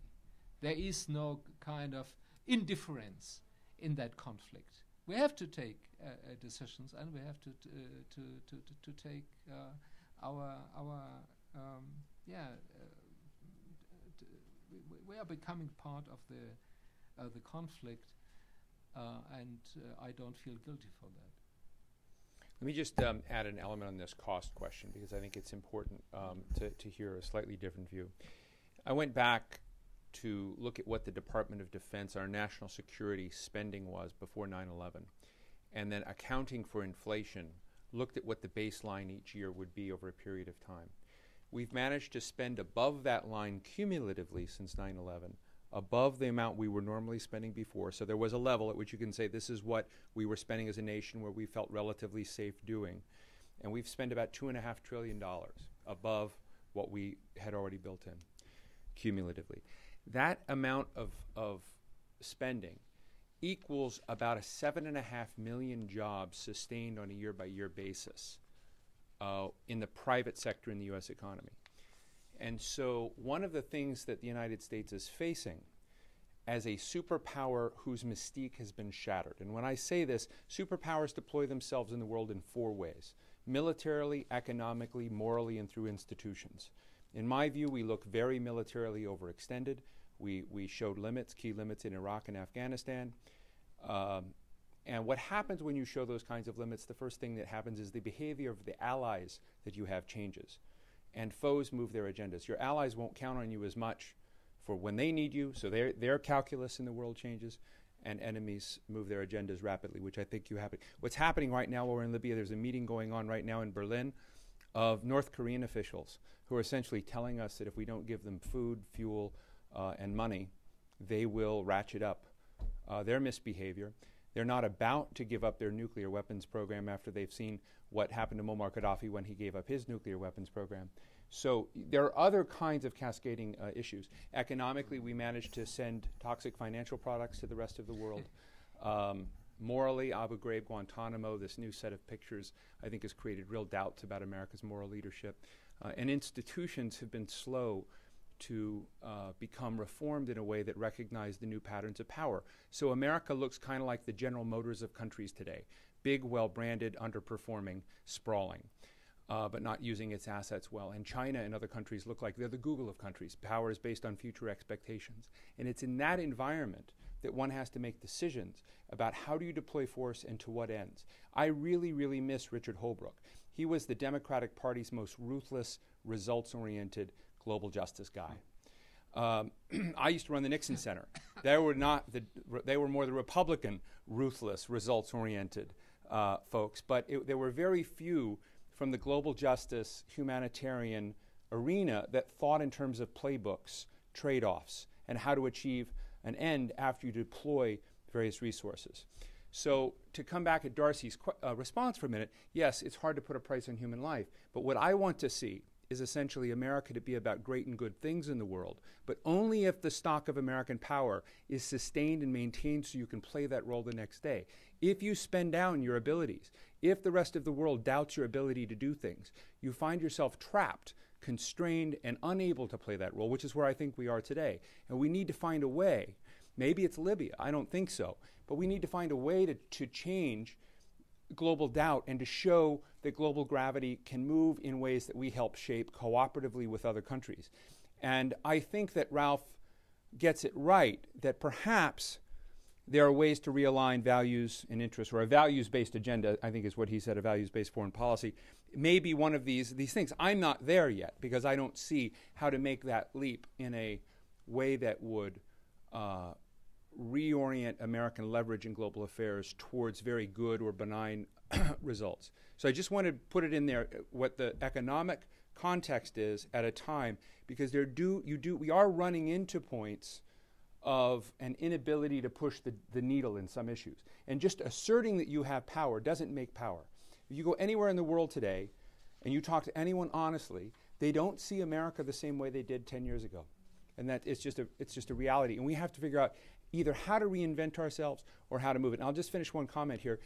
There is no kind of indifference in that conflict. We have to take decisions, and we have to take we are becoming part of the conflict, and I don't feel guilty for that. Let me just add an element on this cost question, because I think it's important to hear a slightly different view. I went back to look at what the Department of Defense, our national security spending was before 9/11, and then accounting for inflation, looked at what the baseline each year would be over a period of time. We've managed to spend above that line cumulatively since 9/11, above the amount we were normally spending before. So there was a level at which you can say this is what we were spending as a nation where we felt relatively safe doing. And we've spent about $2.5 trillion above what we had already built in cumulatively. That amount of spending equals about a 7.5 million jobs sustained on a year-by-year basis in the private sector in the U.S. economy. And so one of the things that the United States is facing as a superpower whose mystique has been shattered, and when I say this, superpowers deploy themselves in the world in 4 ways: militarily, economically, morally, and through institutions. In my view, we look very militarily overextended. We showed limits, key limits in Iraq and Afghanistan. And what happens when you show those kinds of limits, the first thing that happens is the behavior of the allies that you have changes. And foes move their agendas. Your allies won't count on you as much for when they need you, so their calculus in the world changes, and enemies move their agendas rapidly, which I think you have. What's happening right now while we're in Libya, there's a meeting going on right now in Berlin of North Korean officials who are essentially telling us that if we don't give them food, fuel, and money, they will ratchet up their misbehavior. They're not about to give up their nuclear weapons program after they've seen what happened to Muammar Gaddafi when he gave up his nuclear weapons program. So there are other kinds of cascading issues. Economically, we managed to send toxic financial products to the rest of the world. Morally, Abu Ghraib, Guantanamo, this new set of pictures, I think, has created real doubts about America's moral leadership. And institutions have been slow to become reformed in a way that recognize the new patterns of power. So America looks kind of like the General Motors of countries today: big, well-branded, underperforming, sprawling, but not using its assets well. And China and other countries look like they're the Google of countries. Power is based on future expectations. And it's in that environment that one has to make decisions about how do you deploy force and to what ends. I really, really miss Richard Holbrooke. He was the Democratic Party's most ruthless, results-oriented global justice guy. I used to run the Nixon Center. They were more the Republican, ruthless, results-oriented folks. But there were very few from the global justice, humanitarian arena that thought in terms of playbooks, trade-offs, and how to achieve an end after you deploy various resources. So to come back at Darcy's response for a minute, yes, it's hard to put a price on human life. But what I want to see is essentially America to be about great and good things in the world, but only if the stock of American power is sustained and maintained so you can play that role the next day. If you spend down your abilities, if the rest of the world doubts your ability to do things, you find yourself trapped, constrained, and unable to play that role, which is where I think we are today. And we need to find a way. Maybe it's Libya. I don't think so. But we need to find a way to change global doubt and to show that global gravity can move in ways that we help shape cooperatively with other countries. And I think that Ralph gets it right, that perhaps there are ways to realign values and interests, or a values-based agenda, I think is what he said, a values-based foreign policy, may be one of these things. I'm not there yet because I don't see how to make that leap in a way that would reorient American leverage in global affairs towards very good or benign results. So I just want to put it in there, what the economic context is at a time, because we are running into points of an inability to push the needle in some issues. And just asserting that you have power doesn't make power. If you go anywhere in the world today and you talk to anyone honestly, they don't see America the same way they did 10 years ago. And that it's just a reality. And we have to figure out either how to reinvent ourselves or how to move it. And I'll just finish one comment here.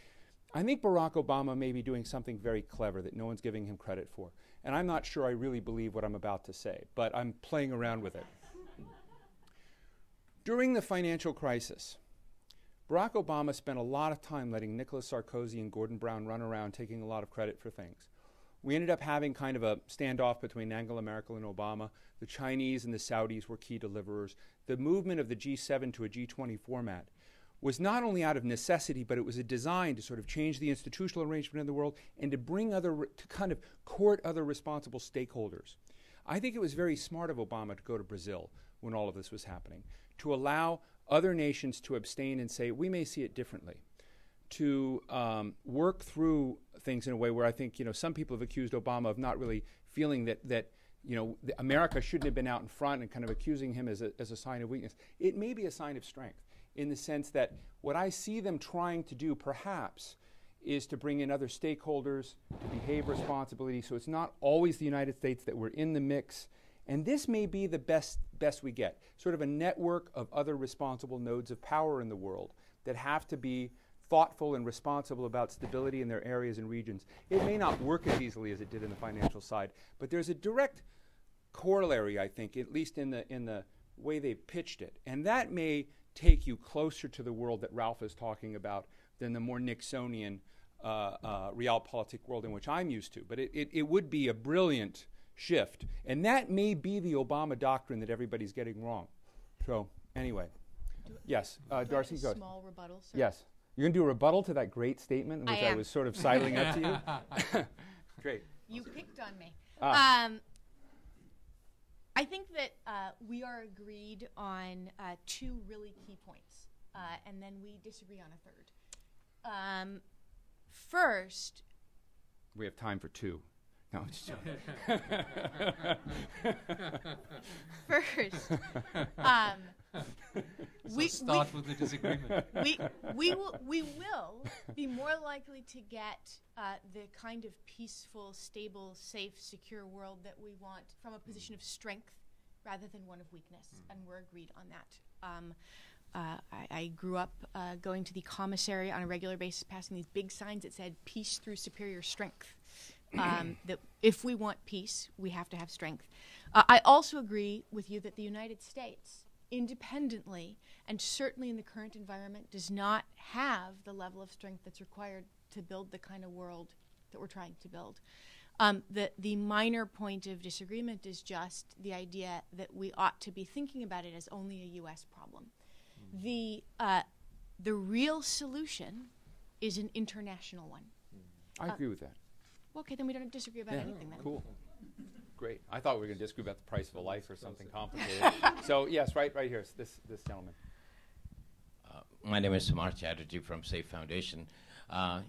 I think Barack Obama may be doing something very clever that no one's giving him credit for. And I'm not sure I really believe what I'm about to say, but I'm playing around with it. During the financial crisis, Barack Obama spent a lot of time letting Nicolas Sarkozy and Gordon Brown run around taking a lot of credit for things. We ended up having kind of a standoff between Angela Merkel and Obama. The Chinese and the Saudis were key deliverers. The movement of the G7 to a G20 format was not only out of necessity, but it was a design to sort of change the institutional arrangement in the world and to bring to kind of court other responsible stakeholders. I think it was very smart of Obama to go to Brazil when all of this was happening, to allow other nations to abstain and say, we may see it differently, to work through things in a way where I think, some people have accused Obama of not really feeling that America shouldn't have been out in front and kind of accusing him as a sign of weakness. It may be a sign of strength in the sense that what I see them trying to do perhaps is to bring in other stakeholders, to behave responsibly, so it's not always the United States that we're in the mix. And this may be the best we get, sort of a network of other responsible nodes of power in the world that have to be thoughtful and responsible about stability in their areas and regions. It may not work as easily as it did in the financial side, but there's a direct corollary, I think, at least in the way they pitched it. And that may take you closer to the world that Ralph is talking about than the more Nixonian realpolitik world in which I'm used to. But it would be a brilliant shift. And that may be the Obama doctrine that everybody's getting wrong. So, anyway. Yes, Darcy, go ahead. Small rebuttal, sir. Yes. You're going to do a rebuttal to that great statement in which I was sort of sidling up to you? Great. You picked on me. I think that we are agreed on two really key points, and then we disagree on a third. First, we have time for two. No, I'm just joking. First, we start with the disagreement. We will be more likely to get the kind of peaceful, stable, safe, secure world that we want from a position of strength rather than one of weakness, and we're agreed on that. I grew up going to the commissary on a regular basis, passing these big signs that said "Peace through superior strength." That if we want peace, we have to have strength. I also agree with you that the United States, independently, and certainly in the current environment, does not have the level of strength that's required to build the kind of world that we're trying to build. The minor point of disagreement is just the idea that we ought to be thinking about it as only a U.S. problem. The real solution is an international one. I agree with that. Okay, then we don't disagree about anything then. Cool. Great. I thought we were going to disagree about the price of a life or something complicated. So, yes, right here, this gentleman. My name is Samar Chatterjee from Safe Foundation.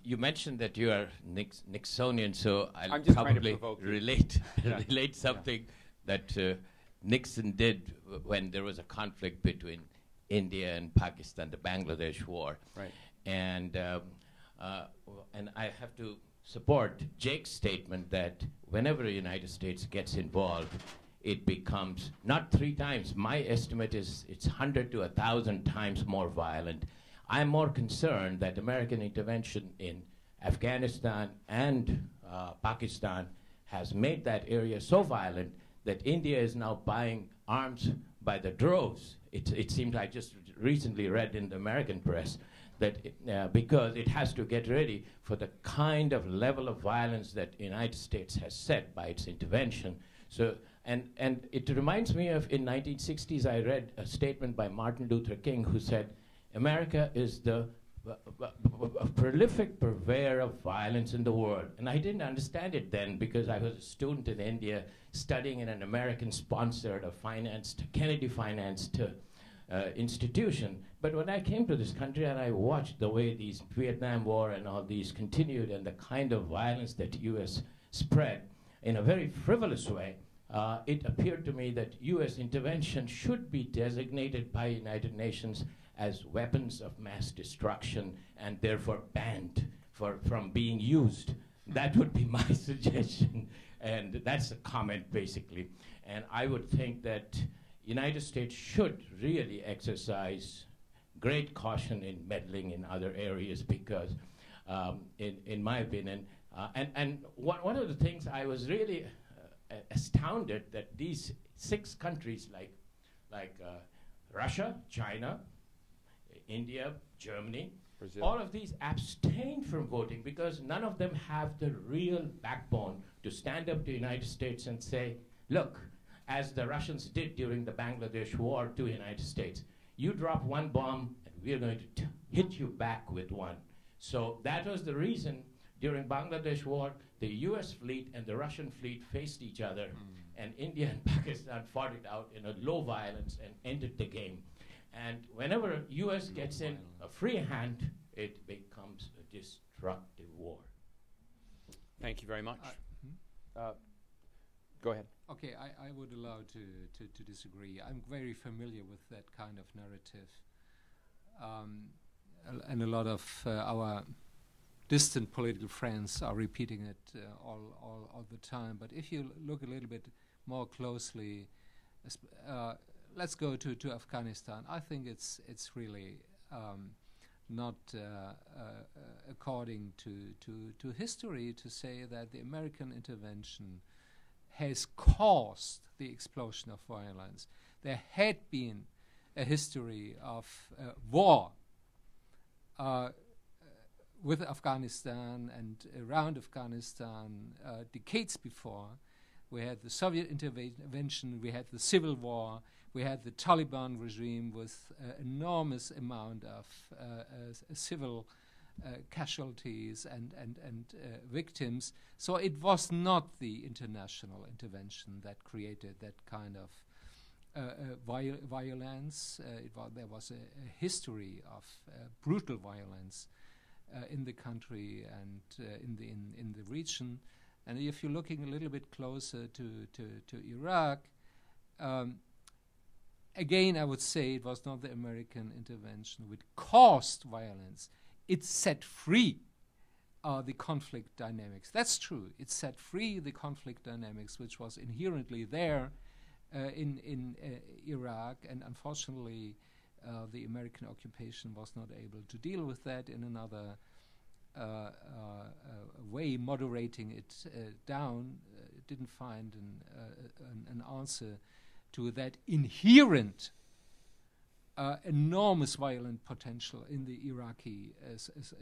You mentioned that you are Nixonian, so I'll probably relate something that Nixon did when there was a conflict between India and Pakistan, the Bangladesh war. Right. And I have to support Jake's statement that whenever the United States gets involved, it becomes not 3 times. My estimate is it's 100 to 1,000 times more violent. I'm more concerned that American intervention in Afghanistan and Pakistan has made that area so violent that India is now buying arms by the droves. It seems I just recently read in the American press that because it has to get ready for the kind of level of violence that the United States has set by its intervention. So, and it reminds me of in 1960s I read a statement by Martin Luther King who said, America is the prolific purveyor of violence in the world. And I didn't understand it then because I was a student in India studying in an American-sponsored or financed, Kennedy-financed institution. But when I came to this country and I watched the way these Vietnam War and all these continued and the kind of violence that U.S. spread in a very frivolous way, it appeared to me that U.S. intervention should be designated by United Nations as weapons of mass destruction and therefore banned from being used. That would be my suggestion, and that's a comment basically. And I would think that United States should really exercise great caution in meddling in other areas because, in my opinion, and one of the things I was really astounded that these 6 countries like Russia, China, India, Germany, Brazil. All of these abstained from voting because none of them have the real backbone to stand up to the United States and say, look, as the Russians did during the Bangladesh war to the United States, you drop one bomb and we're going to hit you back with one. So that was the reason during Bangladesh war, the US fleet and the Russian fleet faced each other, and India and Pakistan fought it out in a low violence and ended the game. And whenever US gets in a free hand, it becomes a destructive war. Thank you very much. Go ahead. Okay, I would allow to disagree. I'm very familiar with that kind of narrative. And a lot of our distant political friends are repeating it all the time. But if you look a little bit more closely, let's go to Afghanistan. I think it's really not according to history to say that the American intervention has caused the explosion of violence. There had been a history of war with Afghanistan and around Afghanistan decades before. We had the Soviet intervention, we had the civil war, we had the Taliban regime with enormous amount of civil casualties and victims. So it was not the international intervention that created that kind of violence. There was a history of brutal violence in the country and in the region. And if you're looking a little bit closer to Iraq, again, I would say it was not the American intervention which caused violence. It set free the conflict dynamics. That's true. It set free the conflict dynamics, which was inherently there in Iraq, and unfortunately, the American occupation was not able to deal with that in another way, moderating it down. It didn't find an answer to that inherent enormous violent potential in the Iraqi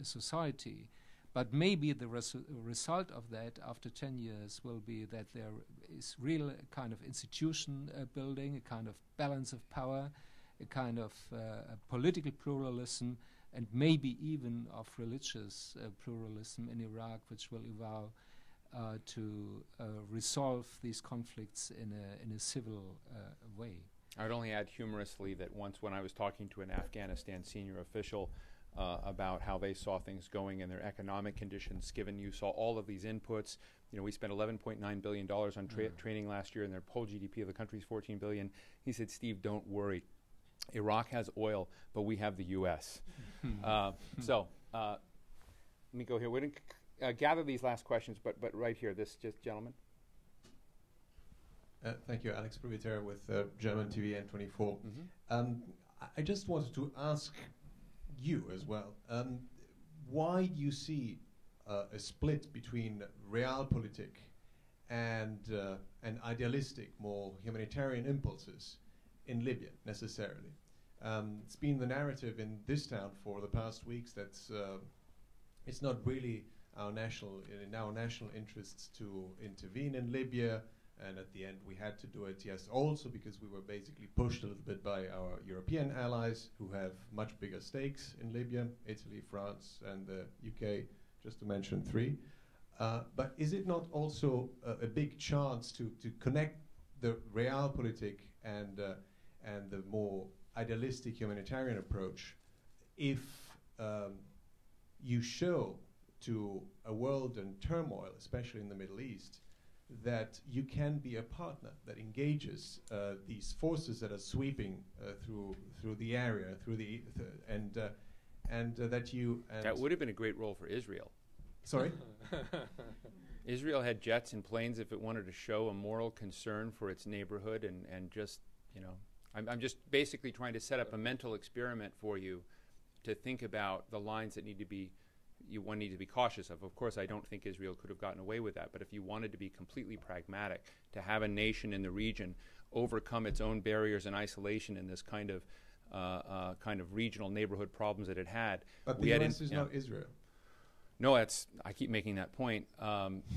society. But maybe the result of that after 10 years will be that there is real kind of institution building, a kind of balance of power, a kind of political pluralism, and maybe even of religious pluralism in Iraq, which will evolve to resolve these conflicts in a civil way. I would only add humorously that once when I was talking to an Afghanistan senior official about how they saw things going and their economic conditions, given you saw all of these inputs, we spent $11.9 billion on training last year, and their whole GDP of the country is $14 billion. He said, Steve, don't worry. Iraq has oil, but we have the U.S. So let me go here. We're going to gather these last questions, but right here, this gentleman. Thank you, Alex Priviter with German TV N24. I just wanted to ask you as well, why do you see a split between realpolitik and idealistic, more humanitarian impulses in Libya, necessarily? It's been the narrative in this town for the past weeks that it's not really in our national interests to intervene in Libya. And at the end, we had to do it, yes, also because we were basically pushed a little bit by our European allies who have much bigger stakes in Libya, Italy, France, and the UK, just to mention 3. But is it not also a big chance to connect the realpolitik and the more idealistic humanitarian approach if you show to a world in turmoil, especially in the Middle East, that you can be a partner that engages these forces that are sweeping through the area, and that you. And that would have been a great role for Israel. Sorry. Israel had jets and planes if it wanted to show a moral concern for its neighborhood, and just, you know, I'm just basically trying to set up a mental experiment for you to think about the lines that need to be. One needs to be cautious of. Of course, I don't think Israel could have gotten away with that, but if you wanted to be completely pragmatic, to have a nation in the region overcome its own barriers and isolation in this kind of regional neighborhood problems that it had. But the U.S. is not Israel. No, I keep making that point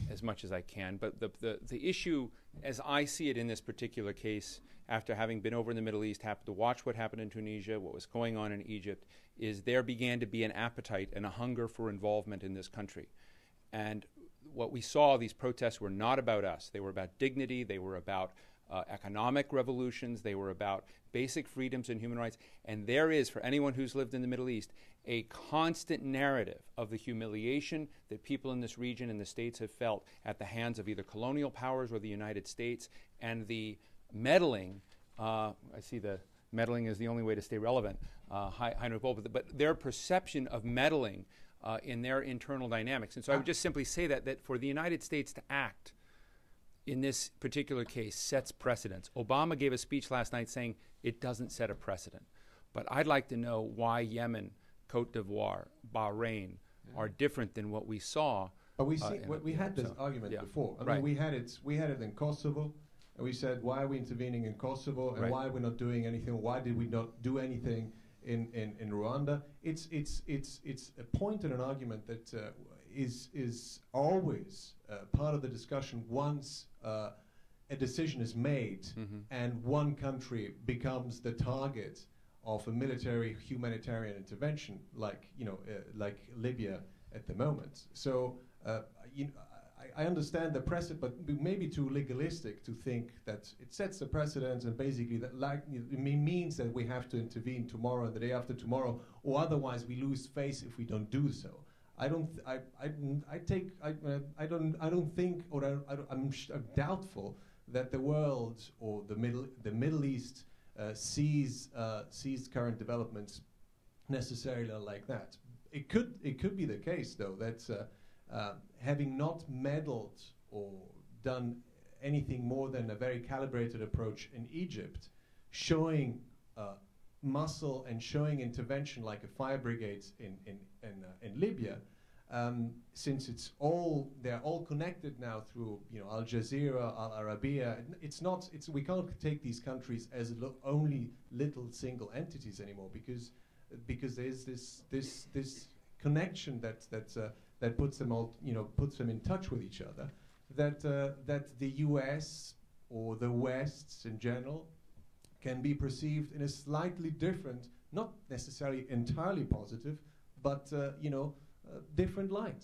as much as I can. But the issue, as I see it in this particular case, after having been over in the Middle East, happened to watch what happened in Tunisia, what was going on in Egypt, is there began to be an appetite and a hunger for involvement in this country. And what we saw, these protests were not about us. They were about dignity. They were about economic revolutions. They were about basic freedoms and human rights. And there is, for anyone who's lived in the Middle East, a constant narrative of the humiliation that people in this region and the states have felt at the hands of either colonial powers or the United States, and the meddling. I see the meddling is the only way to stay relevant, but their perception of meddling in their internal dynamics. And so I would just simply say that for the United States to act in this particular case sets precedents. Obama gave a speech last night saying it doesn't set a precedent. But I'd like to know why Yemen, Cote d'Ivoire, Bahrain are different than what we saw. But we had this argument before. I mean, we had it in Kosovo. And we said, why are we intervening in Kosovo, and why are we not doing anything? Why did we not do anything in Rwanda? It's a point and an argument that is always part of the discussion once a decision is made and one country becomes the target of a military humanitarian intervention, like Libya at the moment. So I understand the precedent, but maybe too legalistic to think that it sets a precedent, and basically that it means that we have to intervene tomorrow and the day after tomorrow, or otherwise we lose face if we don't do so. I'm doubtful that the world or the Middle East sees current developments necessarily like that. It could be the case though that. Having not meddled or done anything more than a very calibrated approach in Egypt, showing muscle and showing intervention like a fire brigade in Libya, since they're all connected now through Al Jazeera, Al Arabiya. We can't take these countries as only little single entities anymore because there's this connection that puts them all, puts them in touch with each other, that the U.S. or the West in general can be perceived in a slightly different, not necessarily entirely positive, but different light.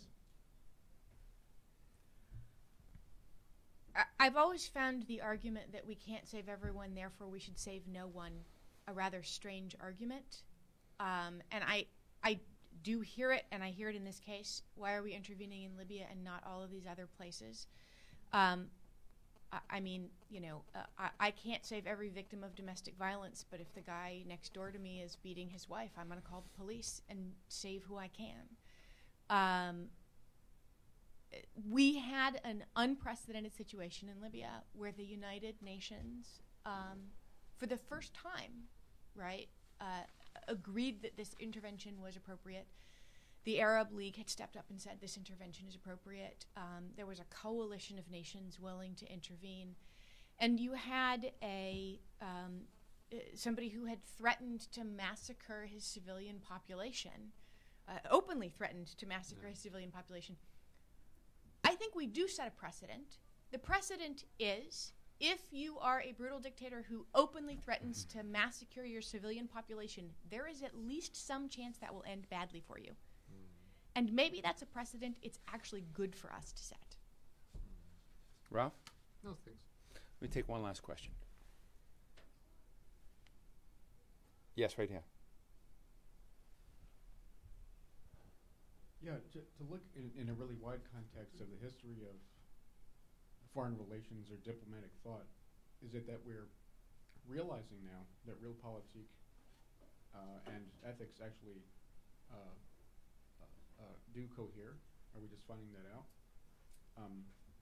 I've always found the argument that we can't save everyone, therefore we should save no one, a rather strange argument, and I do hear it, and I hear it in this case. Why are we intervening in Libya and not all of these other places? I can't save every victim of domestic violence, but if the guy next door to me is beating his wife, I'm going to call the police and save who I can. We had an unprecedented situation in Libya where the United Nations, for the first time, agreed that this intervention was appropriate. The Arab League had stepped up and said this intervention is appropriate. There was a coalition of nations willing to intervene. And you had somebody who had threatened to massacre his civilian population, openly threatened to massacre his civilian population. I think we do set a precedent. The precedent is, if you are a brutal dictator who openly threatens to massacre your civilian population, there is at least some chance that will end badly for you. And maybe that's a precedent it's actually good for us to set. Ralph? No, thanks. Let me take one last question. Yes, right here. Yeah, to look in a really wide context of the history of foreign relations or diplomatic thought, is it that we're realizing now that realpolitik and ethics actually do cohere? Are we just finding that out?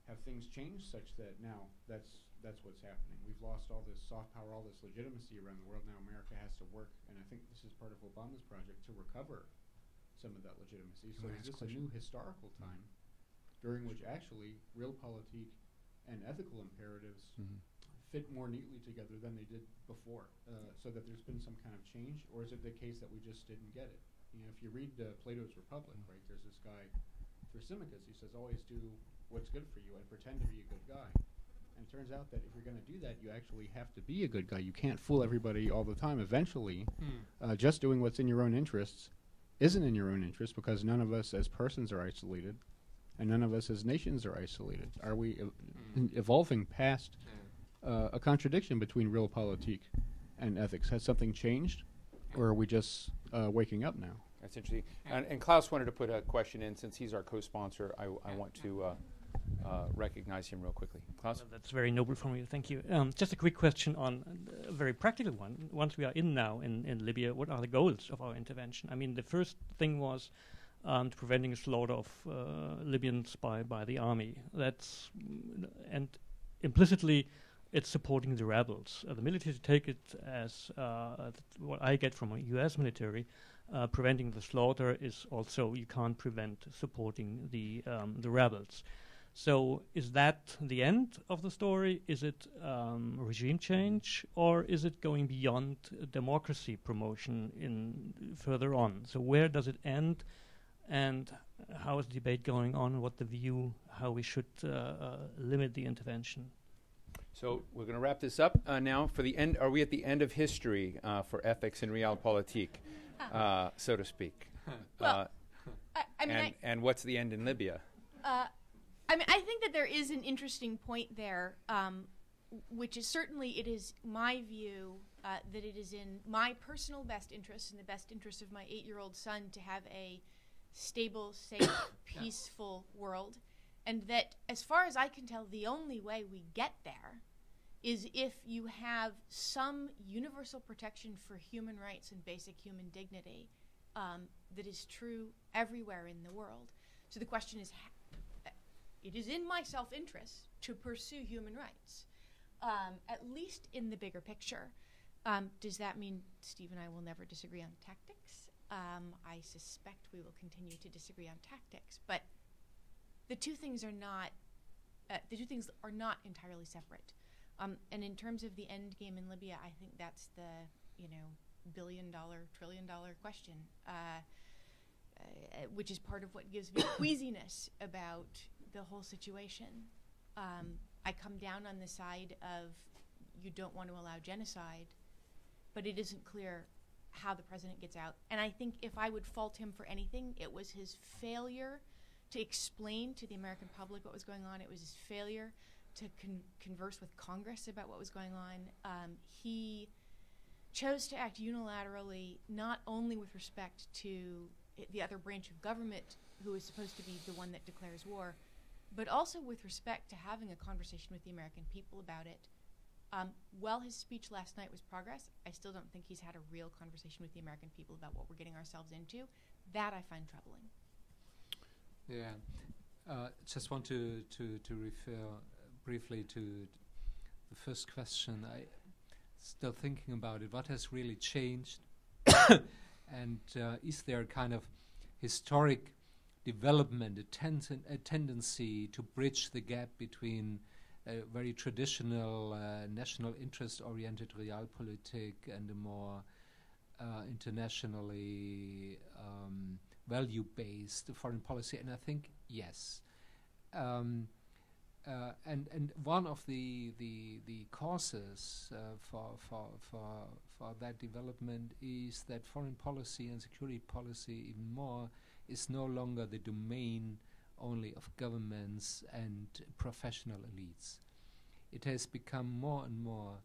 Have things changed such that now that's what's happening? We've lost all this soft power, all this legitimacy around the world. Now America has to work, and I think this is part of Obama's project to recover some of that legitimacy. So is this a new historical time during which actually realpolitik and ethical imperatives fit more neatly together than they did before, so that there's been some kind of change? Or is it the case that we just didn't get it? You know, if you read Plato's Republic, right, there's this guy, Thrasymachus, he says, always do what's good for you and pretend to be a good guy. And it turns out that if you're going to do that, you actually have to be a good guy. You can't fool everybody all the time. Eventually, just doing what's in your own interests isn't in your own interest, because none of us as persons are isolated, and none of us as nations are isolated. Are we evolving past a contradiction between realpolitik and ethics? Has something changed, or are we just waking up now? That's interesting. And Klaus wanted to put a question in. Since he's our co-sponsor, I want to recognize him real quickly. Klaus? Well, that's very noble from you. Thank you. Just a quick question on a very practical one. Once we are in now in Libya, what are the goals of our intervention? I mean, the first thing was preventing a slaughter of Libyans by the army. And implicitly, it's supporting the rebels. The military take it as what I get from a U.S. military. Preventing the slaughter is also, you can't prevent supporting the rebels. So is that the end of the story? Is it regime change, or is it going beyond democracy promotion in further on? So where does it end, and how is the debate going on? What the view, how we should limit the intervention? So we're going to wrap this up now. For the end, are we at the end of history for ethics and realpolitik, so to speak? Well, and what's the end in Libya? I think that there is an interesting point there, which is certainly, it is my view that it is in my personal best interest and the best interest of my 8-year-old son to have a stable, safe, peaceful world. And that, as far as I can tell, the only way we get there is if you have some universal protection for human rights and basic human dignity that is true everywhere in the world. So the question is, it is in my self-interest to pursue human rights, at least in the bigger picture. Does that mean Steve and I will never disagree on tactics? I suspect we will continue to disagree on tactics, but the two things are not entirely separate. And in terms of the end game in Libya, I think that's the billion-dollar, trillion-dollar question, which is part of what gives me queasiness about the whole situation. I come down on the side of you don't want to allow genocide, but it isn't clear how the president gets out. And I think if I would fault him for anything, it was his failure to explain to the American public what was going on. It was his failure to converse with Congress about what was going on. He chose to act unilaterally, not only with respect to the other branch of government, who is supposed to be the one that declares war, but also with respect to having a conversation with the American people about it. While his speech last night was progress, I still don't think he's had a real conversation with the American people about what we're getting ourselves into. That I find troubling. Yeah, just want to refer briefly to the first question. I still thinking about it. What has really changed, and is there a kind of historic development, a tendency to bridge the gap between a very traditional national interest-oriented realpolitik and a more internationally value-based foreign policy? And I think yes. And one of the causes for that development is that foreign policy and security policy even more is no longer the domain only of governments and professional elites. It has become more and more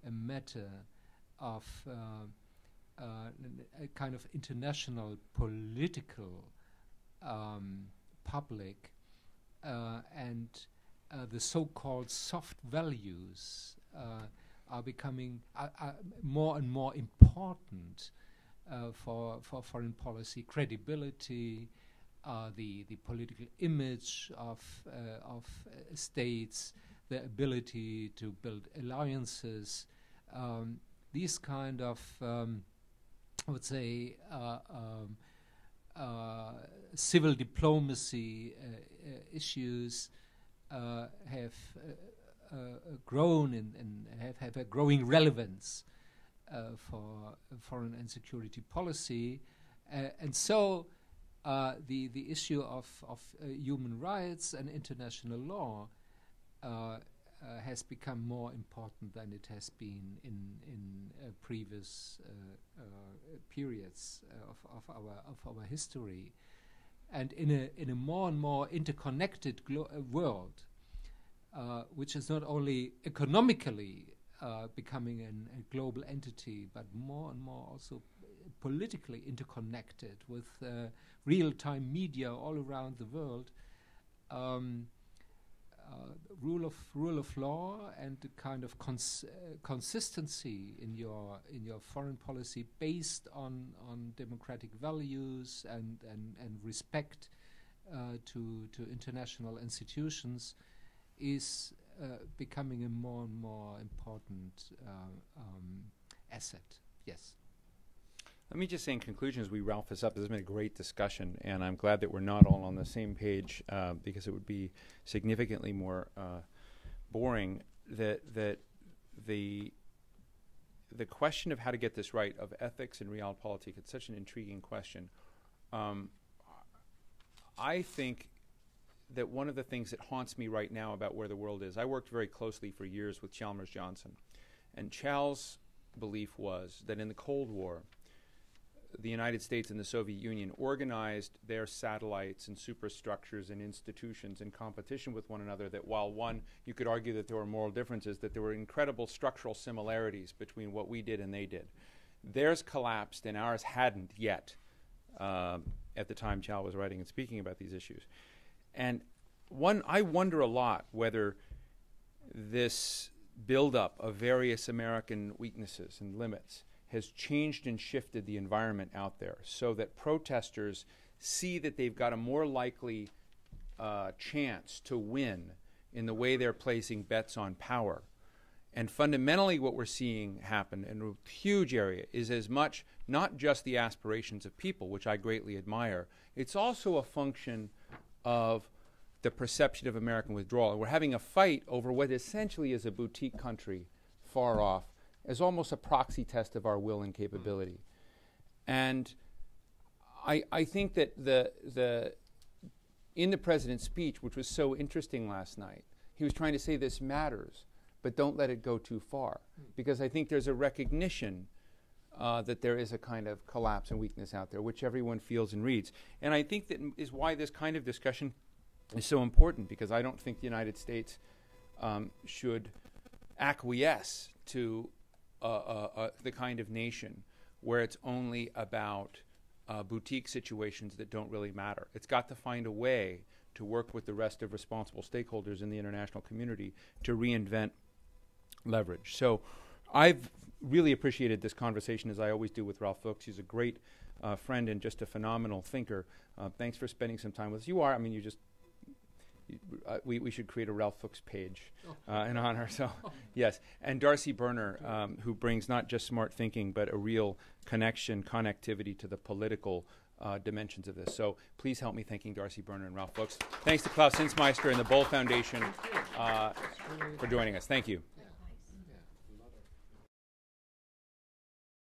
a matter of a kind of international political public, and the so-called soft values are becoming more and more important for foreign policy credibility, the political image of states, the ability to build alliances, these kind of I would say civil diplomacy issues have grown and have a growing relevance for foreign and security policy, and so the issue of human rights and international law has become more important than it has been in previous periods of our history, and in a more and more interconnected world, which is not only economically becoming a global entity, but more and more also politically interconnected with real-time media all around the world. Rule of law and the kind of consistency in your foreign policy based on democratic values and respect to international institutions is becoming a more and more important asset. Yes. Let me just say in conclusion, as we wrap this up, this has been a great discussion, and I'm glad that we're not all on the same page because it would be significantly more boring. That the question of how to get this right, of ethics and realpolitik, it's such an intriguing question. I think that one of the things that haunts me right now about where the world is, I worked very closely for years with Chalmers Johnson, and Chal's belief was that in the Cold War, the United States and the Soviet Union organized their satellites and superstructures and institutions in competition with one another, that while one, you could argue that there were moral differences, that there were incredible structural similarities between what we did and they did. Theirs collapsed and ours hadn't yet at the time Chal was writing and speaking about these issues. And I wonder a lot whether this buildup of various American weaknesses and limits has changed and shifted the environment out there so that protesters see that they've got a more likely chance to win in the way they're placing bets on power. And fundamentally what we're seeing happen in a huge area is as much not just the aspirations of people, which I greatly admire, it's also a function of the perception of American withdrawal. We're having a fight over what essentially is a boutique country far off, as almost a proxy test of our will and capability. And I think that in the president's speech, which was so interesting last night, he was trying to say this matters, but don't let it go too far. Because I think there's a recognition that there is a kind of collapse and weakness out there, which everyone feels and reads. And I think that is why this kind of discussion is so important, because I don't think the United States should acquiesce to the kind of nation where it's only about boutique situations that don't really matter. It's got to find a way to work with the rest of responsible stakeholders in the international community to reinvent leverage. So I've really appreciated this conversation, as I always do with Ralph Fuchs. He's a great friend and just a phenomenal thinker. Thanks for spending some time with us. You are, I mean, you just we should create a Ralph Fuchs page in honor. So, yes. And Darcy Berner, who brings not just smart thinking, but a real connectivity to the political dimensions of this. So please help me thanking Darcy Berner and Ralph Fuchs. Thanks to Klaus Hinsmeister and the Boll Foundation for joining us. Thank you.